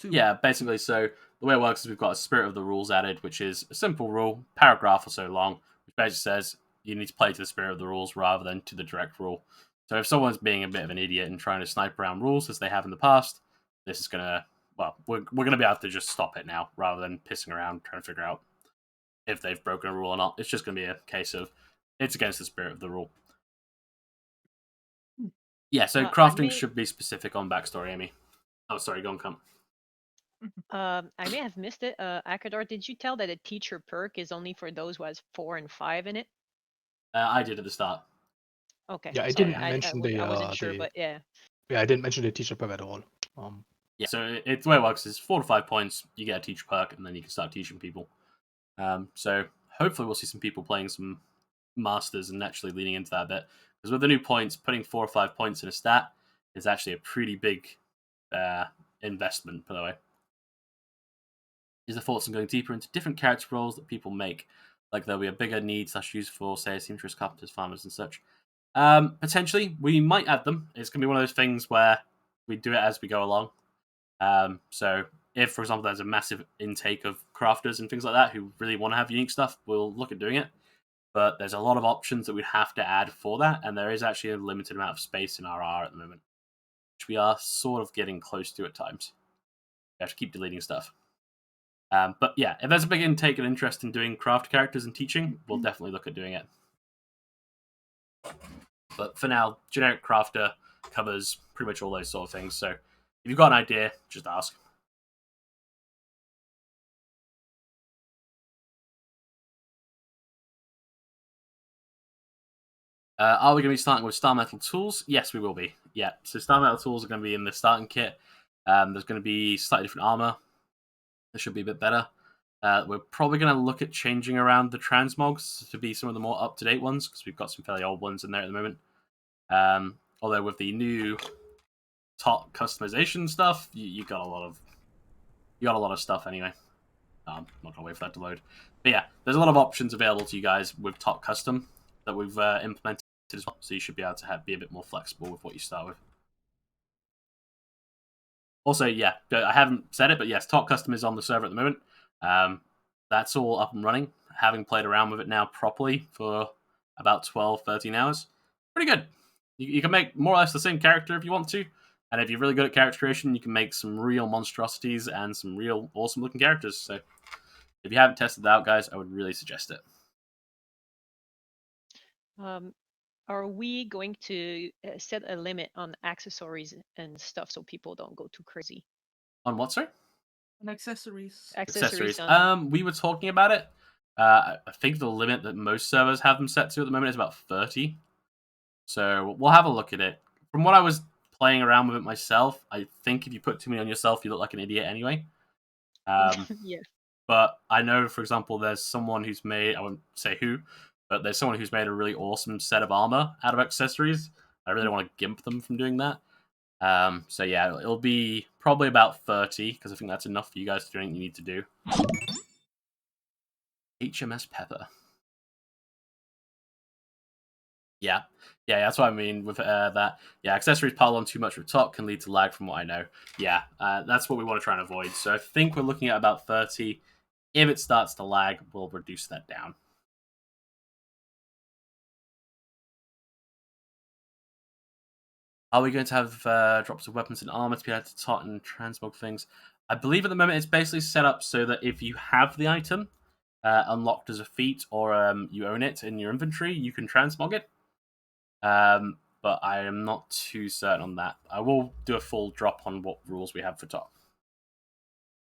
Yeah, basically. So the way it works is we've got a spirit of the rules added, which is a simple rule, paragraph or so long, which basically says you need to play to the spirit of the rules rather than to the direct rule. So if someone's being a bit of an idiot and trying to snipe around rules as they have in the past, this is gonna we're gonna be able to just stop it now rather than pissing around trying to figure out if they've broken a rule or not. It's just gonna be a case of it's against the spirit of the rule. Yeah, so crafting should be specific on backstory, Amy. Oh, sorry, go on, come. I may have missed it. Akador, did you tell that a teacher perk is only for those who has 4 and 5 in it? I did at the start. Okay. Yeah, I sorry. didn't mention I wasn't sure, but yeah. Yeah, I didn't mention the teacher perk at all. Yeah, so it's the way it works is 4 to 5 points, you get a teacher perk, and then you can start teaching people. So hopefully we'll see some people playing some masters and actually leaning into that a bit. Because with the new points, putting 4 or 5 points in a stat is actually a pretty big investment, by the way. Is the thoughts on going deeper into different character roles that people make? Like there'll be a bigger need / use for, say, seamstress, carpenters, farmers, and such. Potentially, we might add them. It's going to be one of those things where we do it as we go along. So if, for example, there's a massive intake of crafters and things like that who really want to have unique stuff, we'll look at doing it. But there's a lot of options that we'd have to add for that, and there is actually a limited amount of space in our R at the moment, which we are sort of getting close to at times. We have to keep deleting stuff. But yeah, if there's a big intake and interest in doing craft characters and teaching, we'll definitely look at doing it. But for now, generic crafter, covers pretty much all those sort of things. So if you've got an idea, just ask. Are we going to be starting with Star Metal tools? Yes, we will be. Yeah, so Star Metal tools are going to be in the starting kit. There's going to be slightly different armor. This should be a bit better. We're probably going to look at changing around the transmogs to be some of the more up-to-date ones, because we've got some fairly old ones in there at the moment. Although with the new top customization stuff, you got a lot of stuff anyway. I'm not gonna wait for that to load. But yeah, there's a lot of options available to you guys with top custom that we've implemented as well, so you should be able to be a bit more flexible with what you start with. Also, yeah, I haven't said it, but yes, top custom is on the server at the moment. That's all up and running. Having played around with it now properly for about 12, 13 hours, pretty good. You can make more or less the same character if you want to, and if you're really good at character creation, you can make some real monstrosities and some real awesome looking characters. So if you haven't tested that out, guys, I would really suggest it. Are we going to set a limit on accessories and stuff so people don't go too crazy? On what, sorry? And accessories. Accessories. We were talking about it. I think the limit that most servers have them set to at the moment is about 30. So we'll have a look at it. From what I was playing around with it myself, I think if you put too many on yourself, you look like an idiot anyway. Yeah. But I know, for example, there's someone who's made, I won't say who, but there's someone who's made a really awesome set of armor out of accessories. I really don't want to gimp them from doing that. So yeah, it'll be probably about 30, because I think that's enough for you guys to do anything you need to do. HMS Pepper. Yeah, that's what I mean with that. Yeah, accessories piled on too much with top can lead to lag from what I know. Yeah, that's what we want to try and avoid. So I think we're looking at about 30. If it starts to lag, we'll reduce that down. Are we going to have drops of weapons and armor to be able to tot and transmog things? I believe at the moment it's basically set up so that if you have the item unlocked as a feat or you own it in your inventory, you can transmog it. But I am not too certain on that. I will do a full drop on what rules we have for top.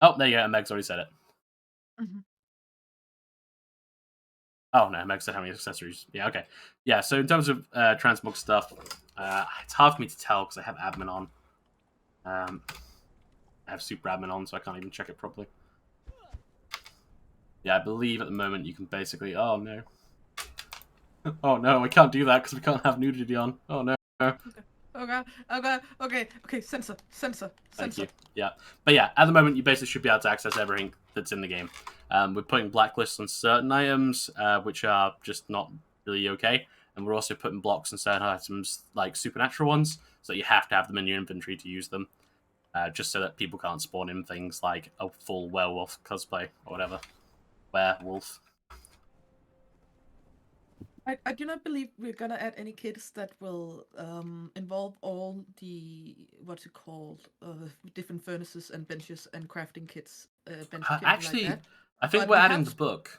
Oh, there you go. Meg's already said it. Mm-hmm. Oh, no, Meg said how many accessories. Yeah, okay. Yeah, so in terms of transmog stuff, it's hard for me to tell because I have admin on. I have super admin on, so I can't even check it properly. Yeah, I believe at the moment you can basically... Oh, no. Oh, no, we can't do that because we can't have nudity on. Oh, no. Okay, censor. Thank you. Yeah. But yeah, at the moment, you basically should be able to access everything that's in the game. We're putting blacklists on certain items, which are just not really okay. And we're also putting blocks on certain items, like supernatural ones, so you have to have them in your inventory to use them. Just so that people can't spawn in things like a full werewolf cosplay or whatever. Werewolf. I do not believe we're gonna add any kits that will involve all the what's it called different furnaces and benches and crafting kits. Actually, like that. I think But we're we adding have the book.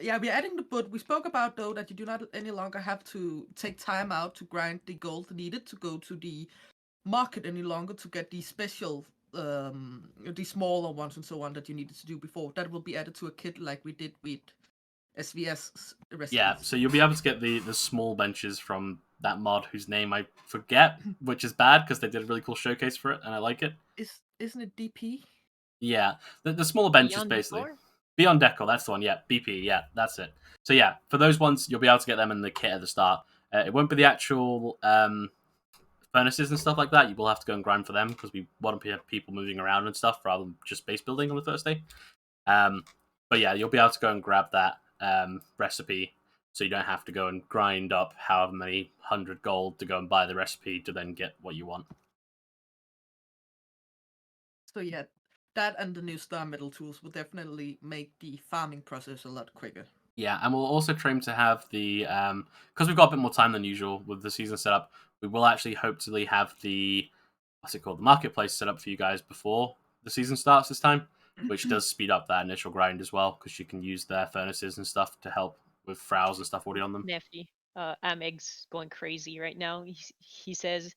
Yeah, we're adding the book. We spoke about though that you do not any longer have to take time out to grind the gold needed to go to the market any longer to get the special the smaller ones and so on that you needed to do before. That will be added to a kit like we did with SVS recipes. Yeah, so you'll be able to get the small benches from that mod whose name I forget, which is bad because they did a really cool showcase for it and I like it. Isn't it DP? Yeah, the smaller benches Beyond basically. Decor? Beyond Decor, that's the one. Yeah, BP. Yeah, that's it. So yeah, for those ones, you'll be able to get them in the kit at the start. It won't be the actual furnaces and stuff like that. You will have to go and grind for them because we want to have people moving around and stuff rather than just base building on the first day. But yeah, you'll be able to go and grab that recipe, so you don't have to go and grind up however many 100 gold to go and buy the recipe to then get what you want. So yeah, that and the new star metal tools will definitely make the farming process a lot quicker. Yeah, and we'll also try to have the because we've got a bit more time than usual with the season set up. We will actually hopefully have the the marketplace set up for you guys before the season starts this time, which does speed up that initial grind as well because you can use their furnaces and stuff to help with frows and stuff already on them. Nefty. Ameg's going crazy right now. He says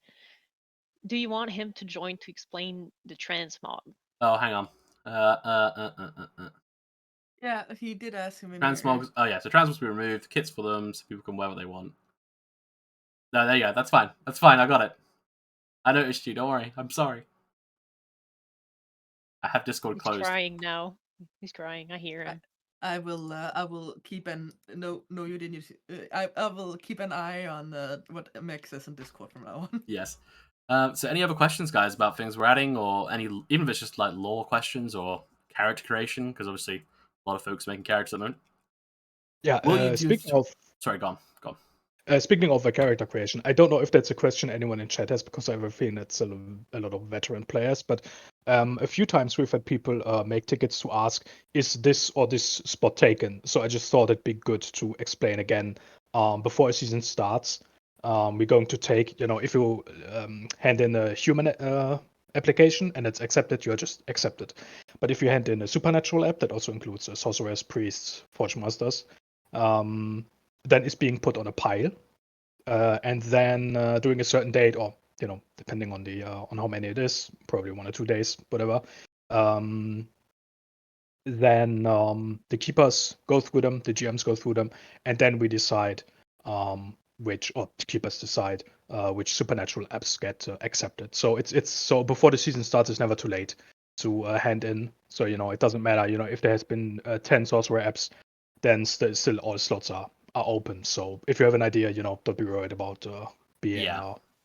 do you want him to join to explain the transmog? Oh, hang on. Yeah, he did ask him in here. Transmogs. Oh yeah, so transmogs be removed. Kits for them, so people can wear what they want. No, there you go. That's fine. That's fine. I got it. I noticed you. Don't worry. I'm sorry. I have Discord He's closed. crying now. He's crying. I hear him. I will keep an no you didn't use I will keep an eye on what Meg says in Discord from now on. Yes. So any other questions, guys, about things we're adding, or any, even if it's just like lore questions or character creation? Because obviously a lot of folks are making characters at the moment. Yeah, Will you do? speaking of Sorry, go on. Go on. speaking of the character creation, I don't know if that's a question anyone in chat has, because I have a feeling it's a lot of veteran players. But a few times we've had people make tickets to ask, is this or this spot taken? So I just thought it'd be good to explain again before a season starts. We're going to take, if you hand in a human application and it's accepted, you're just accepted. But if you hand in a supernatural app, that also includes sorcerers, priests, forge masters, then it's being put on a pile, and then during a certain date, or depending on the on how many it is, probably 1 or 2 days, whatever. Then the keepers go through them, the GMs go through them, and then we decide or the keepers decide which supernatural apps get accepted. So it's so before the season starts, it's never too late to hand in. So it doesn't matter. If there has been 10 sorcerer apps, then still all slots are open. So if you have an idea, don't be worried about being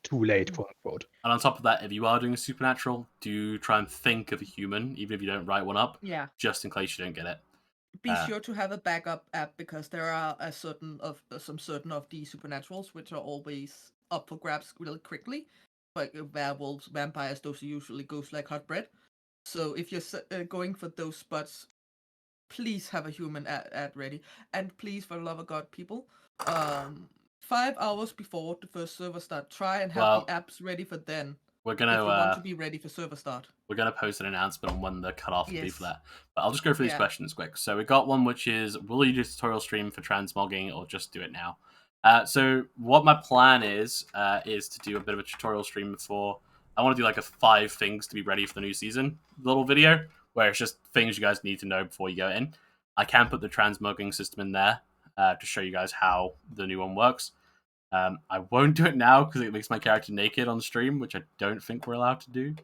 too late, quote unquote. And on top of that, if you are doing a supernatural, do try and think of a human, even if you don't write one up, Yeah. just in case you don't get it. Be sure to have a backup app, because there are some certain of the supernaturals which are always up for grabs really quickly. Like werewolves, vampires, those usually goes like hot bread. So if you're going for those spots, please have a human ad ready, and please, for the love of God, people, 5 hours before the first server start, try and have the apps ready for then. We're If you gonna want to be ready for server start. we're gonna post an announcement on when the cutoff will be for Yes. that. But I'll just go through these questions quick. So we got one which is, will you do a tutorial stream for transmogging or just do it now? So what my plan is to do a bit of a tutorial stream before. I want to do like a 5 things to be ready for the new season little video, where it's just things you guys need to know before you go in. I can put the transmogging system in there to show you guys how the new one works. I won't do it now because it makes my character naked on stream, which I don't think we're allowed to do.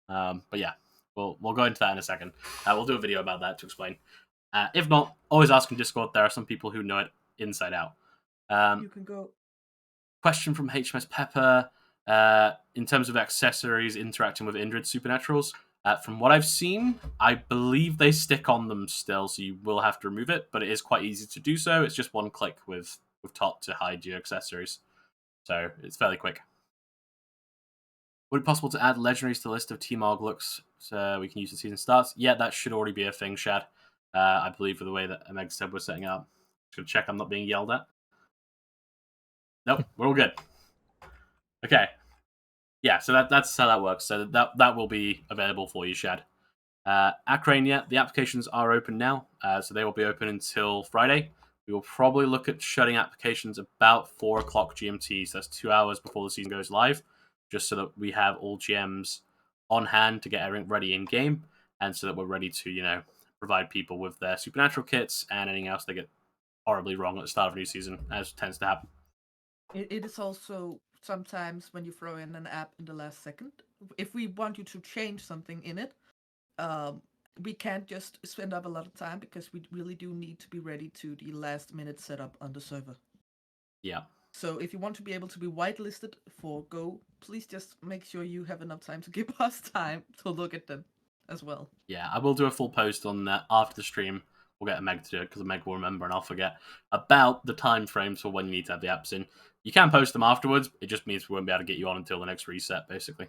But yeah, we'll go into that in a second. We'll do a video about that to explain. If not, always ask in Discord. There are some people who know it inside out. You can go. Question from HMS Pepper. In terms of accessories interacting with Indrid Supernaturals, from what I've seen, I believe they stick on them still, so you will have to remove it, but it is quite easy to do so. It's just one click with Tot to hide your accessories. So it's fairly quick. Would it be possible to add legendaries to the list of T-Mog looks so we can use the season starts? Yeah, that should already be a thing, Shad. I believe, for the way that Meg said we're setting it up. Just gonna check I'm not being yelled at. Nope, we're all good. Okay. Yeah, so that's how that works. So that will be available for you, Shad. Acrania, the applications are open now, so they will be open until Friday. We will probably look at shutting applications about 4 o'clock GMT, so that's 2 hours before the season goes live, just so that we have all GMs on hand to get everything ready in game, and so that we're ready to, provide people with their supernatural kits and anything else they get horribly wrong at the start of a new season, as tends to happen. It is also sometimes when you throw in an app in the last second, if we want you to change something in it, we can't just spend up a lot of time, because we really do need to be ready to the last minute setup on the server. Yeah. So if you want to be able to be whitelisted for Go, please just make sure you have enough time to give us time to look at them as well. Yeah, I will do a full post on that after the stream. We'll get a Meg to do it, because Meg will remember and I'll forget about the time frames for when you need to have the apps in. You can post them afterwards. It just means we won't be able to get you on until the next reset, basically.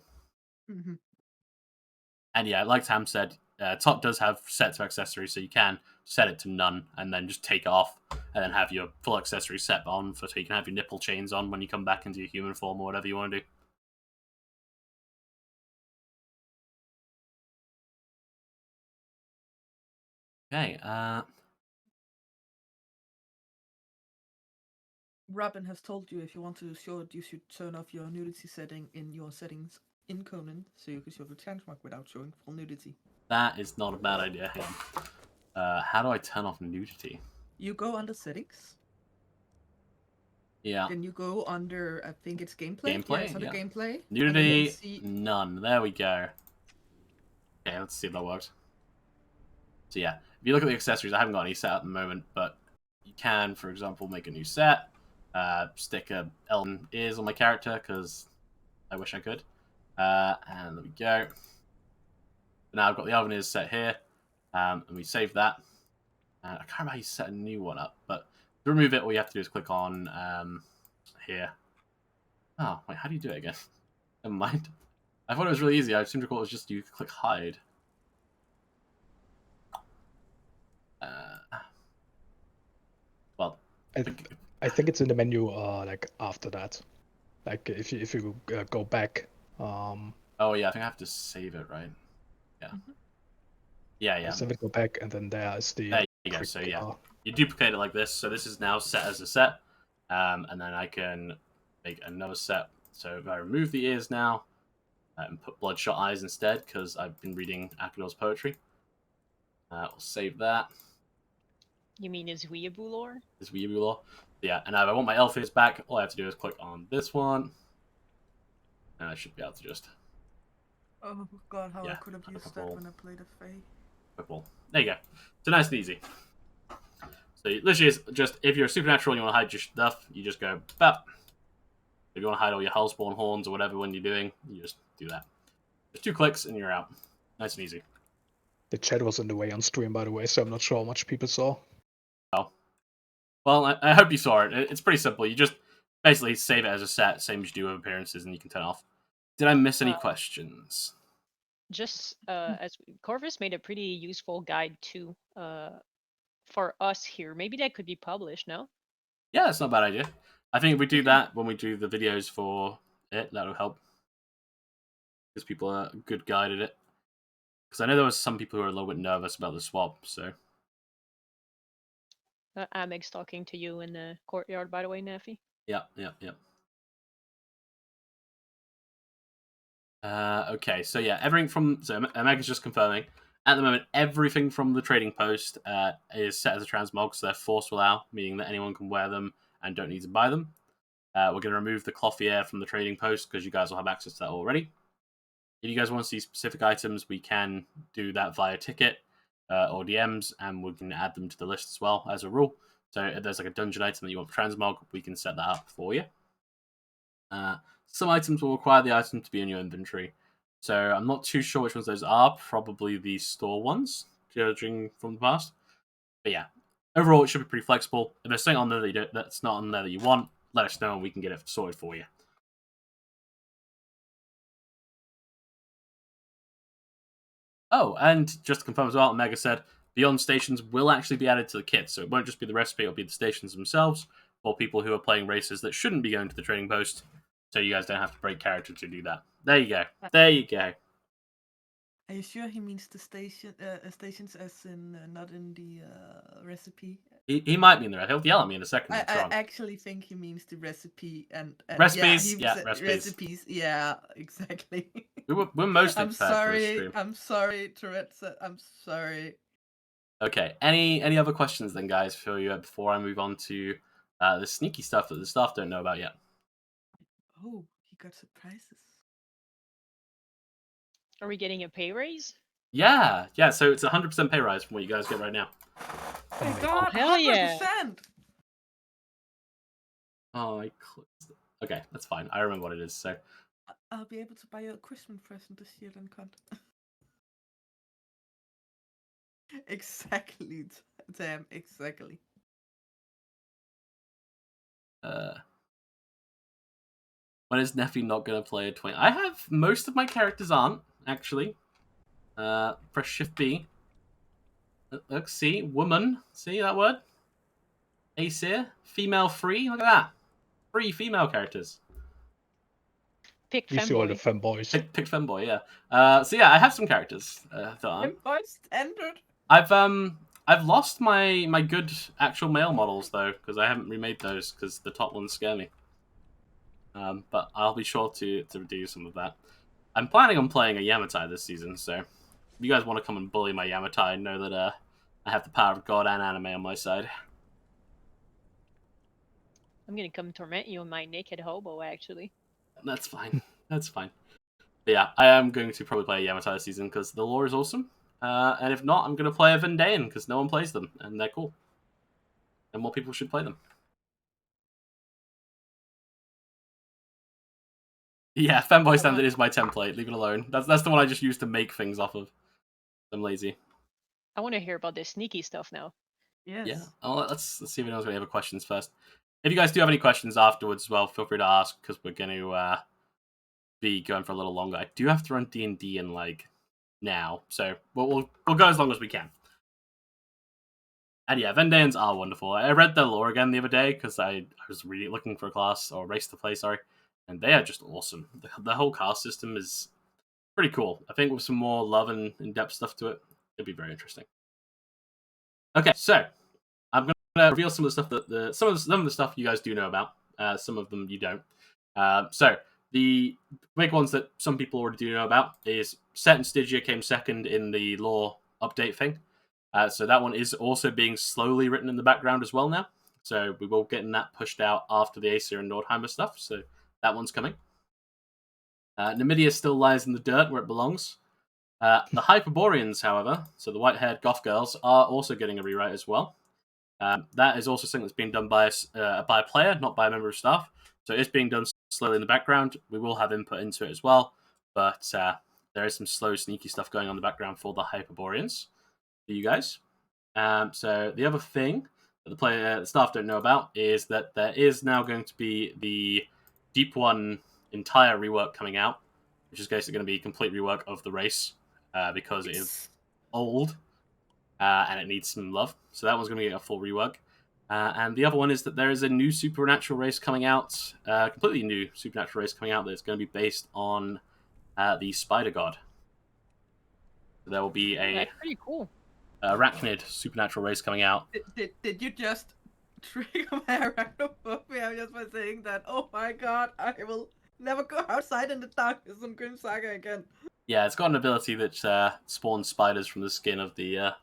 Mm-hmm. And yeah, like Tam said, Tot does have sets of accessories, so you can set it to none and then just take it off and then have your full accessory set on so you can have your nipple chains on when you come back into your human form or whatever you want to do. Okay, Robin has told you if you want to show it, you should turn off your nudity setting in your settings in Conan, so you can show the transmog without showing full nudity. That is not a bad idea. Hang on. How do I turn off nudity? You go under settings. Yeah. Then you go under, I think it's gameplay. Gameplay, Yeah, it's under yeah. gameplay. Nudity, see... none. There we go. Okay, let's see if that works. So yeah, if you look at the accessories, I haven't got any set at the moment, but you can, for example, make a new set, stick a elven ears on my character, because I wish I could. And there we go. Now I've got the elven ears set here, and we save that. I can't remember how you set a new one up, but to remove it, all you have to do is click on here. Oh, wait, how do you do it again? Never mind. I thought it was really easy. I seem to recall it was just you click hide. Well, I think it's in the menu like after that. Like if you go back. Oh yeah, I think I have to save it, right? Yeah. Mm-hmm. Yeah. Save it, go back, and then there's the. There you go. So yeah, you duplicate it like this. So this is now set as a set, and then I can make another set. So if I remove the ears now, and put bloodshot eyes instead, because I've been reading Akador's poetry. We'll save that. You mean his weeaboo lore? His weeaboo lore. Yeah, and now if I want my elf ears back, all I have to do is click on this one, and I should be able to just. Oh god, how I could have used that when I played a Fae. Football. There you go. So nice and easy. So literally, it's just if you're supernatural and you want to hide your stuff, you just go bap. If you want to hide all your hellspawn horns or whatever when you're doing, you just do that. Just 2 clicks and you're out. Nice and easy. The chat was in the way on stream, by the way, so I'm not sure how much people saw. Oh. Well, I hope you saw it. It's pretty simple. You just basically save it as a set, same as you do with appearances, and you can turn it off. Did I miss any questions? Just as Corvus made a pretty useful guide too for us here. Maybe that could be published, no? Yeah, that's not a bad idea. I think if we do that when we do the videos for it, that'll help. Because people are good guide at it. Because I know there was some people who were a little bit nervous about the swap, so. Ameg's talking to you in the courtyard, by the way, Nafi. Yeah. Okay, so yeah, everything from... So Megan's just confirming. At the moment, everything from the trading post is set as a transmog, so they're forced to allow, meaning that anyone can wear them and don't need to buy them. We're going to remove the clothier from the trading post, because you guys will have access to that already. If you guys want to see specific items, we can do that via ticket or DMs, and we can add them to the list as well, as a rule. So if there's like a dungeon item that you want for transmog, we can set that up for you. Some items will require the item to be in your inventory. So I'm not too sure which ones those are. Probably the store ones, judging from the past. But yeah, overall it should be pretty flexible. If there's something on there that's not on there that you want, let us know and we can get it sorted for you. Oh, and just to confirm as well, Mega said Beyond Stations will actually be added to the kit, so it won't just be the recipe, it'll be the stations themselves, for people who are playing races that shouldn't be going to the trading post, so you guys don't have to break character to do that. There you go. There you go. Are you sure he means the stations as in not in the recipe? He might mean the recipe. He'll yell at me in a second. I actually think he means the recipe and recipes. Recipes. Yeah, exactly. We're mostly. I'm sorry. I'm sorry, Tourette's. I'm sorry. Okay. Any other questions then, guys, for you before I move on to the sneaky stuff that the staff don't know about yet? Oh, he got surprises. Are we getting a pay raise? Yeah. So it's 100% pay rise from what you guys get right now. Oh my god! Hell 100%! Yeah! Oh, I closed it. Okay, that's fine. I remember what it is. So I'll be able to buy you a Christmas present this year, then, cunt. Exactly, Sam. Exactly. When is Neffy not gonna play a 20? I have most of my characters aren't actually. Press Shift B. Look, see, woman. See that word? Aesir, female free. Look at that, 3 female characters. Pick You see all the femboy. femboys. Pick femboy, yeah. So yeah, I have some characters. Femboy standard. I've I've lost my good actual male models though, because I haven't remade those because the top ones scare me. But I'll be sure to do some of that. I'm planning on playing a Yamatai this season, so if you guys want to come and bully my Yamatai, know that I have the power of God and anime on my side. I'm gonna come torment you in my naked hobo, actually. That's fine. That's fine. But yeah, I am going to probably play a Yamatai this season because the lore is awesome. And if not, I'm going to play a Vendean because no one plays them, and they're cool. And more people should play them. Yeah, Fanboy Standard is my template. Leave it alone. That's the one I just use to make things off of. I'm lazy. I want to hear about this sneaky stuff now. Yes. Yeah. Let's see if anyone's got any other questions first. If you guys do have any questions afterwards as well, feel free to ask because we're going to be going for a little longer. I do have to run D&D in like now, so we'll go as long as we can. And yeah, Vendeans are wonderful. I read their lore again the other day because I was really looking for a class or a race to play, sorry, and they are just awesome. The whole caste system is pretty cool. I think with some more love and in-depth stuff to it, it'd be very interesting. Okay, so I'm going to reveal some of the stuff that some of the stuff you guys do know about. Some of them you don't. So the big ones that some people already do know about is Set and Stygia came second in the lore update thing. So that one is also being slowly written in the background as well now. So we will get that pushed out after the Aesir and Nordheimer stuff. So that one's coming. Numidia still lies in the dirt where it belongs. The Hyperboreans, however, so the white-haired goth girls, are also getting a rewrite as well. That is also something that's being done by a player, not by a member of staff. So it's being done slowly in the background. We will have input into it as well, but there is some slow, sneaky stuff going on in the background for the Hyperboreans for you guys. So the other thing that the staff don't know about is that there is now going to be the Deep One entire rework coming out, which is basically going to be a complete rework of the race because it is old and it needs some love. So that one's going to get a full rework. And the other one is that there is a new supernatural race coming out, completely new supernatural race coming out that's going to be based on the Spider God. So there will be That's pretty cool. Arachnid supernatural race coming out. Did you just trigger my arachnophobia just by saying that? Oh my god, I will never go outside in the darkness on Grim Saga again. Yeah, it's got an ability that spawns spiders from the skin of the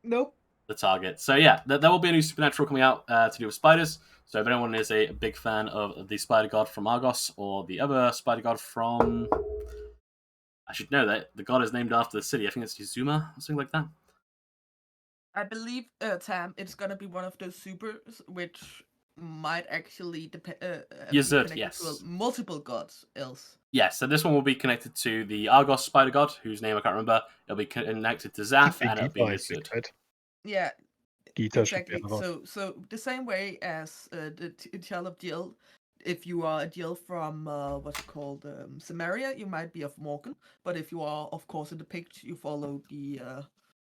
Nope. the target. So yeah, there will be a new supernatural coming out to do with spiders. So if anyone is a big fan of the Spider God from Argos or the other Spider God from, I should know that the god is named after the city. I think it's Izuma or something like that. I believe, Tam, it's gonna be one of those supers which might actually be connected yes. to multiple gods else. Yes, so this one will be connected to the Argos Spider God, whose name I can't remember. It'll be connected to Zaph, and it'll be Yizud. Yeah, Gita exactly. So the same way as the Tell of Jill, if you are a Jill from what's it called, Samaria, you might be of Morgan. But if you are, of course, in the Pict, you follow the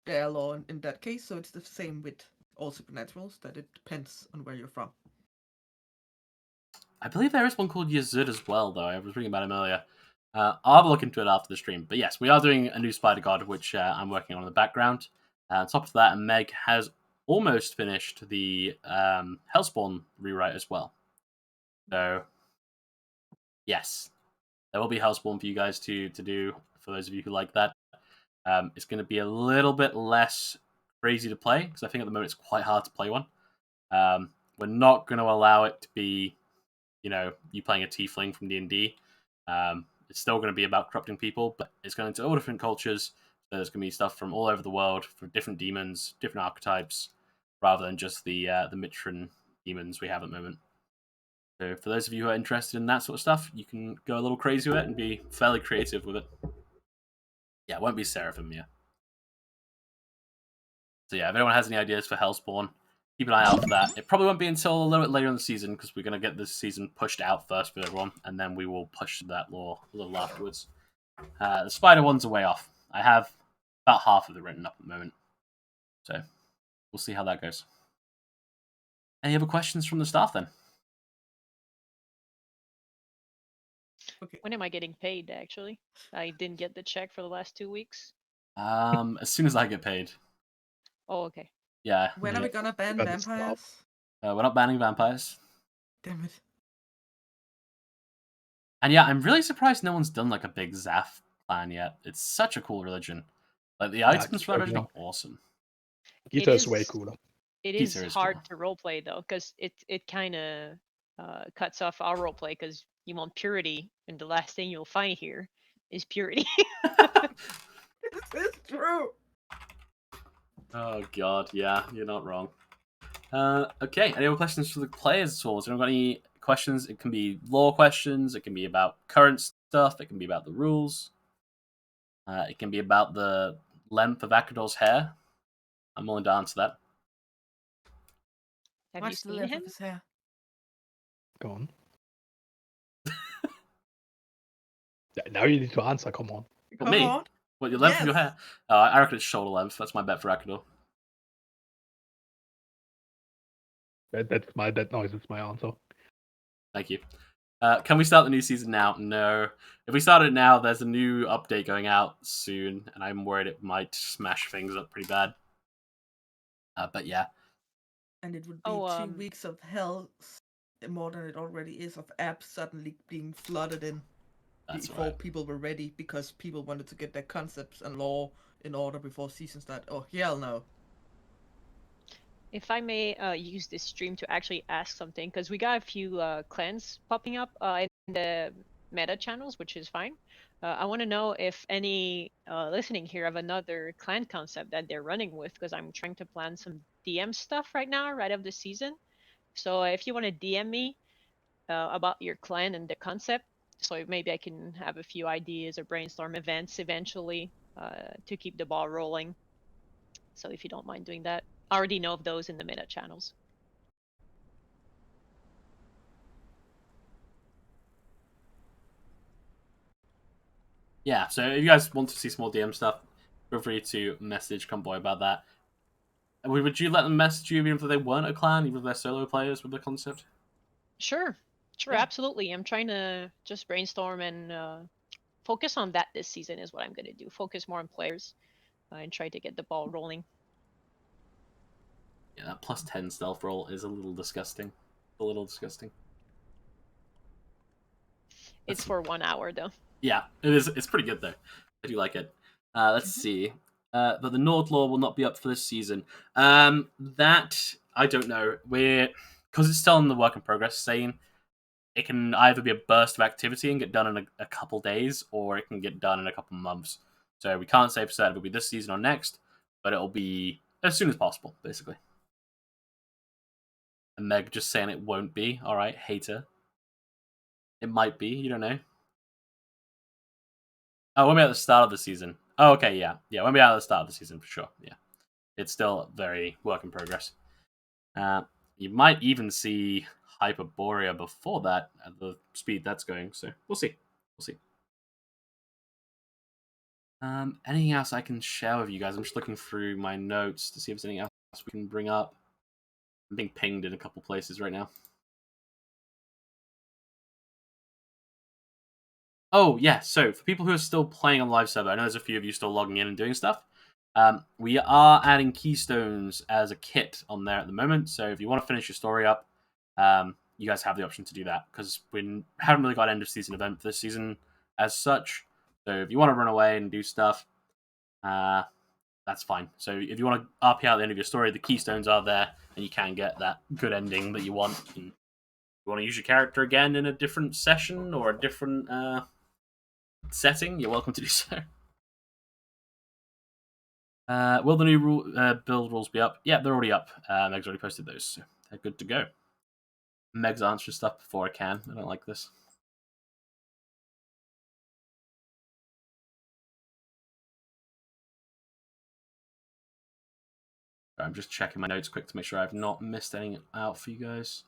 their law in that case. So it's the same with all supernaturals, that it depends on where you're from. I believe there is one called Yizud as well, though. I was reading about him earlier. I'll have a look into it after the stream. But yes, we are doing a new Spider God, which I'm working on in the background. On top of that, Meg has almost finished the Hellspawn rewrite as well. So, yes, there will be Hellspawn for you guys to do, for those of you who like that. It's going to be a little bit less crazy to play, because I think at the moment it's quite hard to play one. We're not going to allow it to be, you playing a tiefling from D&D. It's still going to be about corrupting people, but it's going into all different cultures. So there's going to be stuff from all over the world, from different demons, different archetypes, rather than just the Mitran demons we have at the moment. So for those of you who are interested in that sort of stuff, you can go a little crazy with it and be fairly creative with it. Yeah, it won't be Seraphim, yeah. So yeah, if anyone has any ideas for Hellspawn, keep an eye out for that. It probably won't be until a little bit later in the season because we're going to get this season pushed out first for everyone, and then we will push that lore a little afterwards. The Spider one's a way off. I have about half of it written up at the moment. So we'll see how that goes. Any other questions from the staff then? Okay. When am I getting paid, actually? I didn't get the check for the last 2 weeks. As soon as I get paid. Oh, okay. Yeah. When are Yeah. we gonna ban Gotta stop. vampires? We're not banning vampires. Damn it. And yeah, I'm really surprised no one's done like a big Zaph clan yet. It's such a cool religion. Like the items for that religion are awesome. Gita is way cooler. It Gita is is hard cool. to roleplay though, because it kind of cuts off our roleplay because you want purity, and the last thing you'll find here is purity. This is true. Oh god, yeah, you're not wrong. Okay, any other questions for the players at all? Has anyone got any questions? It can be lore questions, it can be about current stuff, it can be about the rules. It can be about the length of Akador's hair. I'm willing to answer that. Have you What's the seen length him? of his hair? Go on. Yeah, now you need to answer. Come on. What, me? on. What, your length of your Yes. hair? I reckon it's shoulder length. That's my bet for Akador. That noise is my answer. Thank you. Can we start the new season now? No. If we start it now, there's a new update going out soon, and I'm worried it might smash things up pretty bad. But yeah. And it would be Oh, 2 weeks of hell, more than it already is, of apps suddenly being flooded in That's before right. people were ready because people wanted to get their concepts and lore in order before season start. Oh, hell no. if I may use this stream to actually ask something, because we got a few clans popping up in the meta channels, which is fine. I want to know if any listening here have another clan concept that they're running with, because I'm trying to plan some DM stuff right now, right of the season. So if you want to DM me about your clan and the concept, so maybe I can have a few ideas or brainstorm events eventually to keep the ball rolling. So if you don't mind doing that, I already know of those in the meta channels. Yeah, so if you guys want to see some more DM stuff, feel free to message Convoy about that. Would you let them message you even if they weren't a clan, even if they're solo players with the concept? Sure, Yeah. absolutely. I'm trying to just brainstorm and focus on that this season is what I'm going to do. Focus more on players and try to get the ball rolling. Yeah, that plus 10 stealth roll is a little disgusting. A little disgusting. It's for 1 hour though. Yeah, it is. It's pretty good though. I do like it. Let's see. But the Nord Law will not be up for this season. That I don't know. Because it's still in the work in progress. Saying it can either be a burst of activity and get done in a couple days, or it can get done in a couple months. So we can't say for certain it'll be this season or next, but it'll be as soon as possible, basically. And Meg just saying it won't be. All right, hater. It might be. You don't know. Oh, it won't be at the start of the season. Oh, okay, yeah. Yeah, it won't be at the start of the season for sure. Yeah. It's still very work in progress. You might even see Hyperborea before that at the speed that's going, so we'll see. We'll see. Anything else I can share with you guys? I'm just looking through my notes to see if there's anything else we can bring up. I'm being pinged in a couple places right now. Oh, yeah, so for people who are still playing on live server, I know there's a few of you still logging in and doing stuff. We are adding keystones as a kit on there at the moment, so if you want to finish your story up, you guys have the option to do that, because we haven't really got an end-of-season event for this season as such, so if you want to run away and do stuff, that's fine. So if you want to RP out the end of your story, the keystones are there, and you can get that good ending that you want. And if you want to use your character again in a different session or a different setting, you're welcome to do so. Will the new build rules be up? Yeah, they're already up. Meg's already posted those, so they're good to go. Meg's answering stuff before I can. I don't like this. I'm just checking my notes quick to make sure I've not missed anything out for you guys.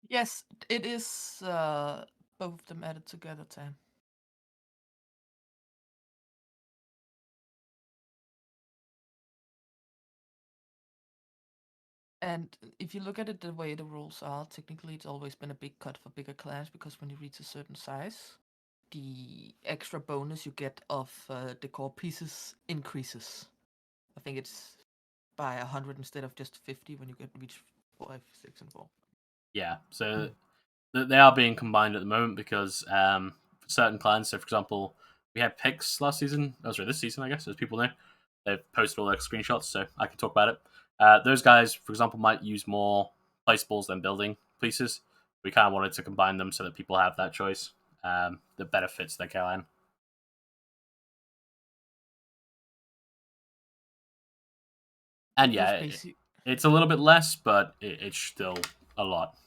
Yes, it is both of them added together, Tam. And if you look at it the way the rules are, technically it's always been a big cut for bigger clans because when you reach a certain size, the extra bonus you get of decor pieces increases. I think it's by 100 instead of just 50 when you get reach 5, 6, and 4. Yeah, so they are being combined at the moment because for certain clans, so for example, we had picks last season. Oh, sorry, this season, I guess, as people know. They've posted all their screenshots, so I can talk about it. Those guys, for example, might use more placeables than building pieces. We kind of wanted to combine them so that people have that choice that benefits their clan. And yeah, it's a little bit less, but it's still a lot.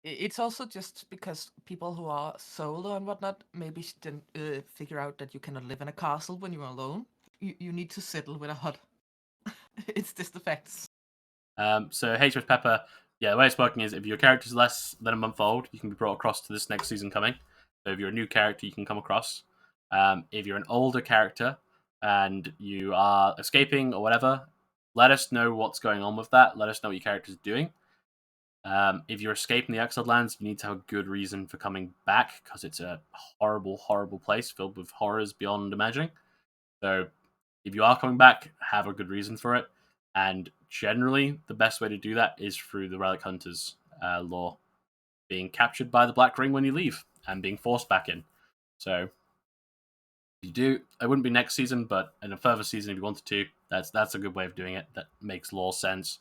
It's also just because people who are solo and whatnot maybe didn't figure out that you cannot live in a castle when you're alone. You need to settle with a hut. It's just the facts. So HMS Pepper, yeah, the way it's working is if your character's less than a month old, you can be brought across to this next season coming. So if you're a new character, you can come across. If you're an older character and you are escaping or whatever, let us know what's going on with that. Let us know what your character's doing. If you're escaping the Exiled Lands, you need to have a good reason for coming back because it's a horrible, horrible place filled with horrors beyond imagining. So if you are coming back, have a good reason for it. And generally, the best way to do that is through the Relic Hunters lore. Being captured by the Black Ring when you leave and being forced back in. So if you do, it wouldn't be next season, but in a further season if you wanted to, that's a good way of doing it. That makes lore sense.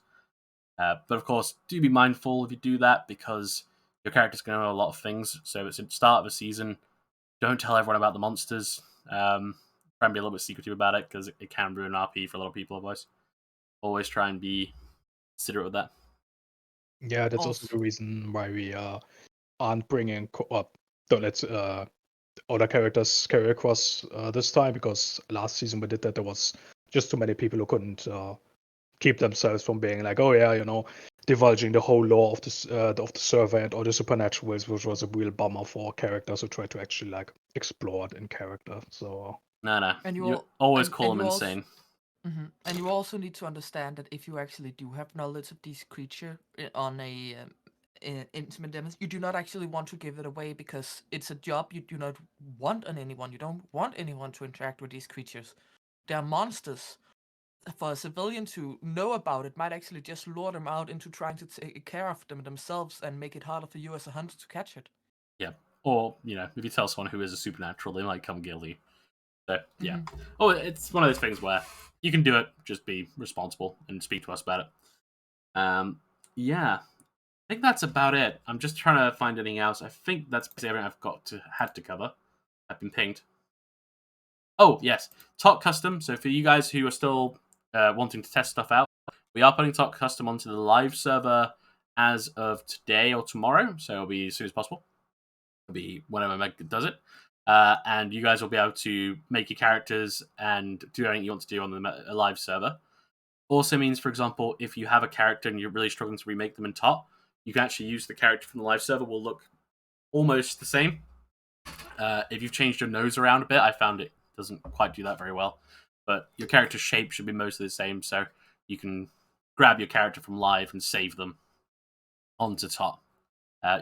But of course, do be mindful if you do that because your character's going to know a lot of things. So it's at the start of a season. Don't tell everyone about the monsters. Try and be a little bit secretive about it because it can ruin RP for a lot of people otherwise. Always try and be considerate of that. Yeah, that's also the reason why we aren't bringing don't let other characters carry across this time, because last season we did that. There was just too many people who couldn't keep themselves from being like, oh yeah, divulging the whole lore of the server and all the supernaturals, which was a real bummer for characters who try to actually like explore it in character. So No. And you always call them also, insane. And you also need to understand that if you actually do have knowledge of these creature on a intimate damage, you do not actually want to give it away because it's a job you do not want on anyone. You don't want anyone to interact with these creatures. They are monsters. For a civilian to know about it might actually just lure them out into trying to take care of them themselves and make it harder for you as a hunter to catch it. Yeah. Or, if you tell someone who is a supernatural, they might come guilty. So, yeah. Mm-hmm. Oh, it's one of those things where you can do it, just be responsible and speak to us about it. Yeah. I think that's about it. I'm just trying to find anything else. I think that's everything I've had to cover. I've been pinged. Oh, yes. Talk Custom. So for you guys who are still wanting to test stuff out, we are putting Talk Custom onto the live server as of today or tomorrow. So it'll be as soon as possible. It'll be whenever Meg does it. And you guys will be able to make your characters and do anything you want to do on the live server. Also means, for example, if you have a character and you're really struggling to remake them in top, you can actually use the character from the live server. Will look almost the same. If you've changed your nose around a bit, I found it doesn't quite do that very well. But your character's shape should be mostly the same, so you can grab your character from live and save them onto top.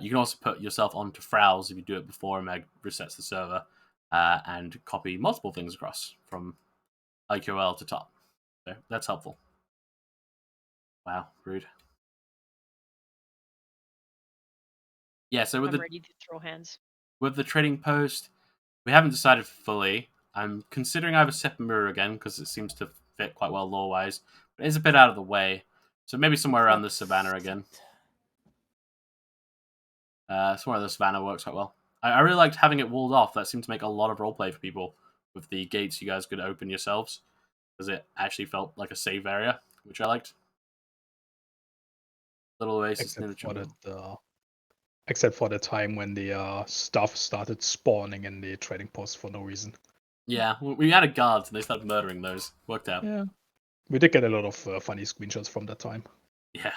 You can also put yourself onto Frowls if you do it before Meg resets the server, and copy multiple things across from IQL to top. So that's helpful. Wow, rude. Yeah, so I'm ready to throw hands. With the trading post, we haven't decided fully. I'm considering either Sepamura again because it seems to fit quite well lore-wise, but it's a bit out of the way. So maybe somewhere around the Savannah again. Somewhere the Savannah works quite well. I really liked having it walled off. That seemed to make a lot of roleplay for people with the gates you guys could open yourselves because it actually felt like a safe area, which I liked. Little oasis near the jungle. Except for the time when the stuff started spawning in the trading post for no reason. Yeah, we had a guard and they started murdering those. Worked out. Yeah. We did get a lot of funny screenshots from that time. Yeah.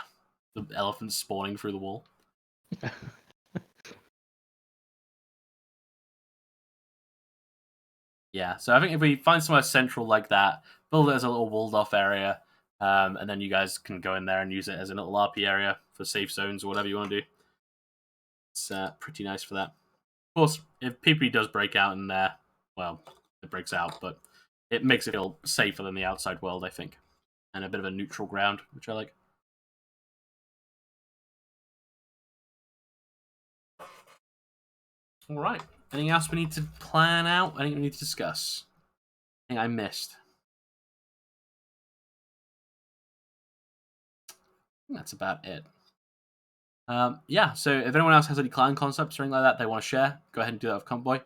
The elephants spawning through the wall. Yeah, so I think if we find somewhere central like that, build it as a little walled off area, and then you guys can go in there and use it as a little RP area for safe zones or whatever you want to do. It's pretty nice for that. Of course, if PvP does break out in there, well, it breaks out, but it makes it feel safer than the outside world, I think, and a bit of a neutral ground, which I like. All right. Anything else we need to plan out? Anything we need to discuss? Anything I missed? I think that's about it. Yeah, so if anyone else has any clan concepts or anything like that they want to share, go ahead and do that with Convoy.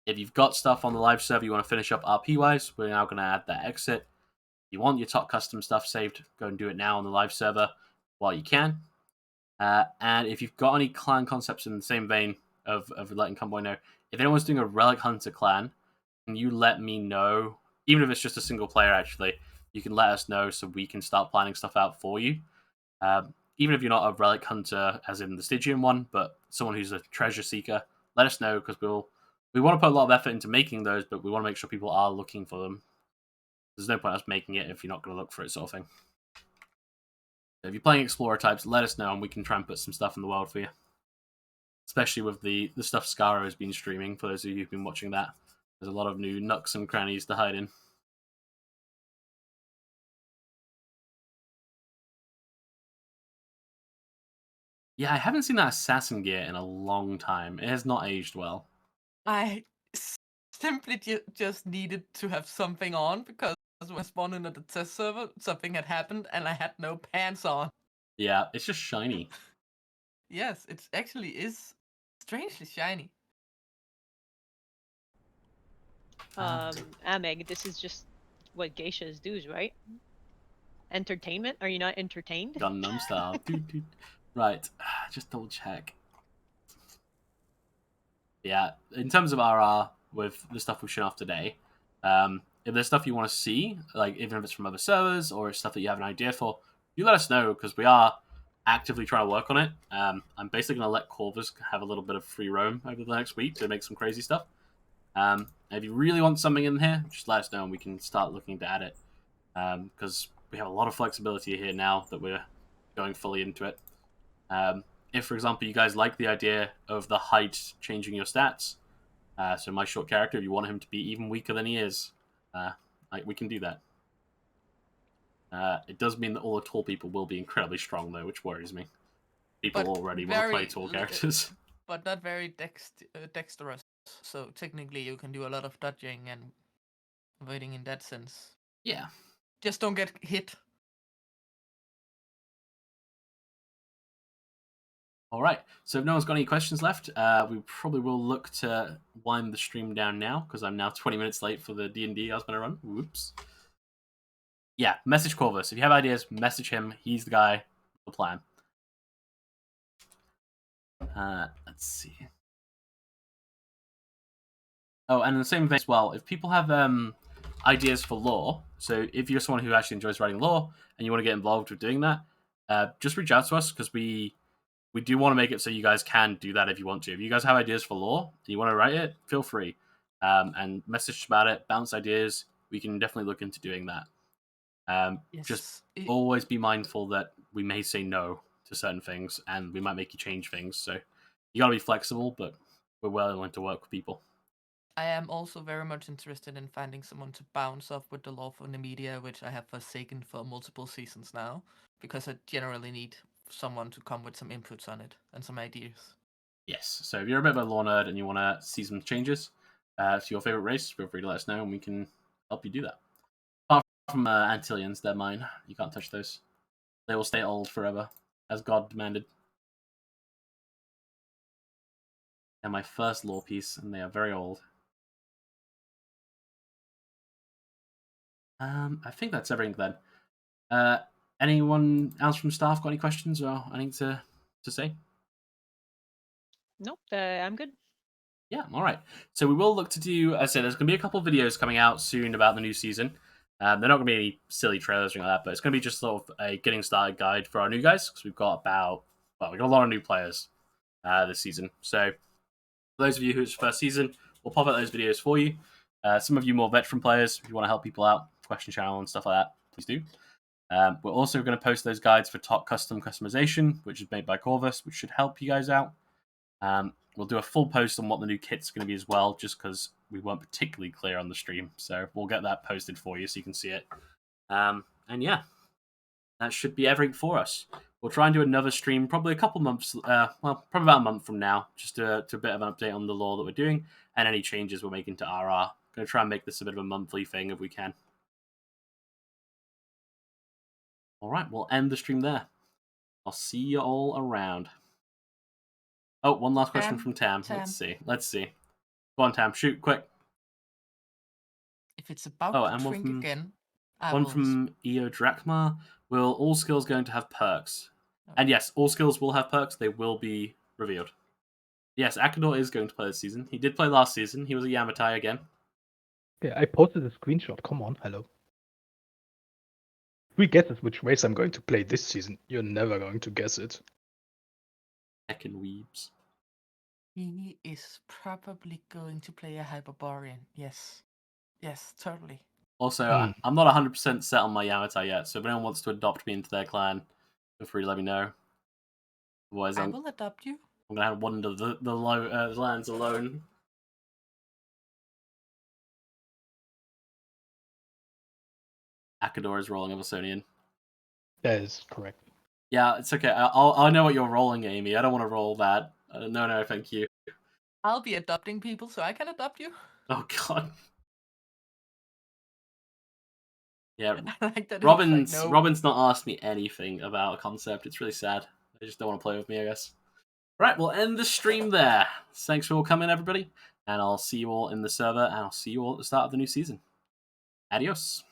If you've got stuff on the live server you want to finish up RP-wise, we're now going to add that exit. If you want your top custom stuff saved, go and do it now on the live server while you can. And if you've got any clan concepts in the same vein of letting Convoy know, if anyone's doing a Relic Hunter clan, can you let me know, even if it's just a single player actually, you can let us know so we can start planning stuff out for you. Even if you're not a Relic Hunter, as in the Stygian one, but someone who's a treasure seeker, let us know, because we want to put a lot of effort into making those, but we want to make sure people are looking for them. There's no point us making it if you're not going to look for it, sort of thing. So if you're playing Explorer types, let us know, and we can try and put some stuff in the world for you. Especially with the stuff Scaro has been streaming, for those of you who've been watching that. There's a lot of new nooks and crannies to hide in. Yeah, I haven't seen that assassin gear in a long time. It has not aged well. I simply just needed to have something on because when I spawned into the test server, something had happened and I had no pants on. Yeah, it's just shiny. Yes, it actually is strangely shiny. Ameg, this is just what geishas do, right? Entertainment? Are you not entertained? Gundam style. Right, just double check. Yeah, in terms of RR, with the stuff we've shown off today, if there's stuff you want to see, like even if it's from other servers or it's stuff that you have an idea for, you let us know, because we are actively trying to work on it. I'm basically going to let Corvus have a little bit of free roam over the next week to make some crazy stuff. If you really want something in here, just let us know and we can start looking to add it. Because we have a lot of flexibility here now that we're going fully into it. If, for example, you guys like the idea of the height changing your stats, so my short character, if you want him to be even weaker than he is, we can do that. It does mean that all the tall people will be incredibly strong, though, which worries me. People already want to play tall characters. But not very dexterous, so technically you can do a lot of dodging and avoiding in that sense. Yeah. Just don't get hit. All right. So if no one's got any questions left, we probably will look to wind the stream down now, because I'm now 20 minutes late for the D&D I was going to run. Whoops. Yeah, message Corvus. If you have ideas, message him. He's the guy with the plan. Let's see. Oh, and in the same vein as well, if people have ideas for lore, so if you're someone who actually enjoys writing lore and you want to get involved with doing that, just reach out to us, because we do want to make it so you guys can do that if you want to. If you guys have ideas for lore and you want to write it, feel free. And message about it, bounce ideas. We can definitely look into doing that. Yes. Just always be mindful that we may say no to certain things and we might make you change things. So you got to be flexible, but we're willing to work with people. I am also very much interested in finding someone to bounce off with the lore from the media, which I have forsaken for multiple seasons now, because I generally need someone to come with some inputs on it and some ideas. Yes, so if you're a bit of a lore nerd and you want to see some changes to your favorite race, feel free to let us know and we can help you do that. Apart from Antillians, they're mine. You can't touch those. They will stay old forever, as God demanded. They're my first lore piece, and they are very old. I think that's everything then. Anyone else from staff got any questions or anything to say? Nope, I'm good. Yeah, all right. So we will look to do, as I said, there's going to be a couple of videos coming out soon about the new season. They're not going to be any silly trailers or anything like that, but it's going to be just sort of a getting started guide for our new guys, because we've got we've got a lot of new players this season. So for those of you who's first season, we'll pop out those videos for you. Some of you more veteran players, if you want to help people out, question channel and stuff like that, please do. We're also going to post those guides for top customization, which is made by Corvus, which should help you guys out. We'll do a full post on what the new kit's going to be as well, just because we weren't particularly clear on the stream. So we'll get that posted for you so you can see it. And yeah, that should be everything for us. We'll try and do another stream probably a couple months, probably about a month from now, just to a bit of an update on the lore that we're doing and any changes we're making to RR. Going to try and make this a bit of a monthly thing if we can. All right, we'll end the stream there. I'll see you all around. Oh, one last question from Tam. Let's see. Go on, Tam. Shoot, quick. If it's about Oh, to and drink again, one from Eo Drachma. Will all skills going to have perks? Oh. And yes, all skills will have perks. They will be revealed. Yes, Akador is going to play this season. He did play last season. He was a Yamatai again. Yeah, I posted a screenshot. Come on, hello. 3 guesses which race I'm going to play this season. You're never going to guess it. Heckin' weebs. He is probably going to play a Hyperborean. Yes. Yes, totally. Also, I'm not 100% set on my Yamatai yet, so if anyone wants to adopt me into their clan, feel free to let me know. Otherwise, I will adopt you. I'm going to wander the lands alone. Akador is rolling a Vasonian. That is correct. Yeah, it's okay. I know what you're rolling, Amy. I don't want to roll that. No, thank you. I'll be adopting people, so I can adopt you. Oh, God. Yeah, like that Robin's like, no. Robin's not asked me anything about a concept. It's really sad. They just don't want to play with me, I guess. Right, we'll end the stream there. Thanks for all coming, everybody. And I'll see you all in the server, and I'll see you all at the start of the new season. Adios.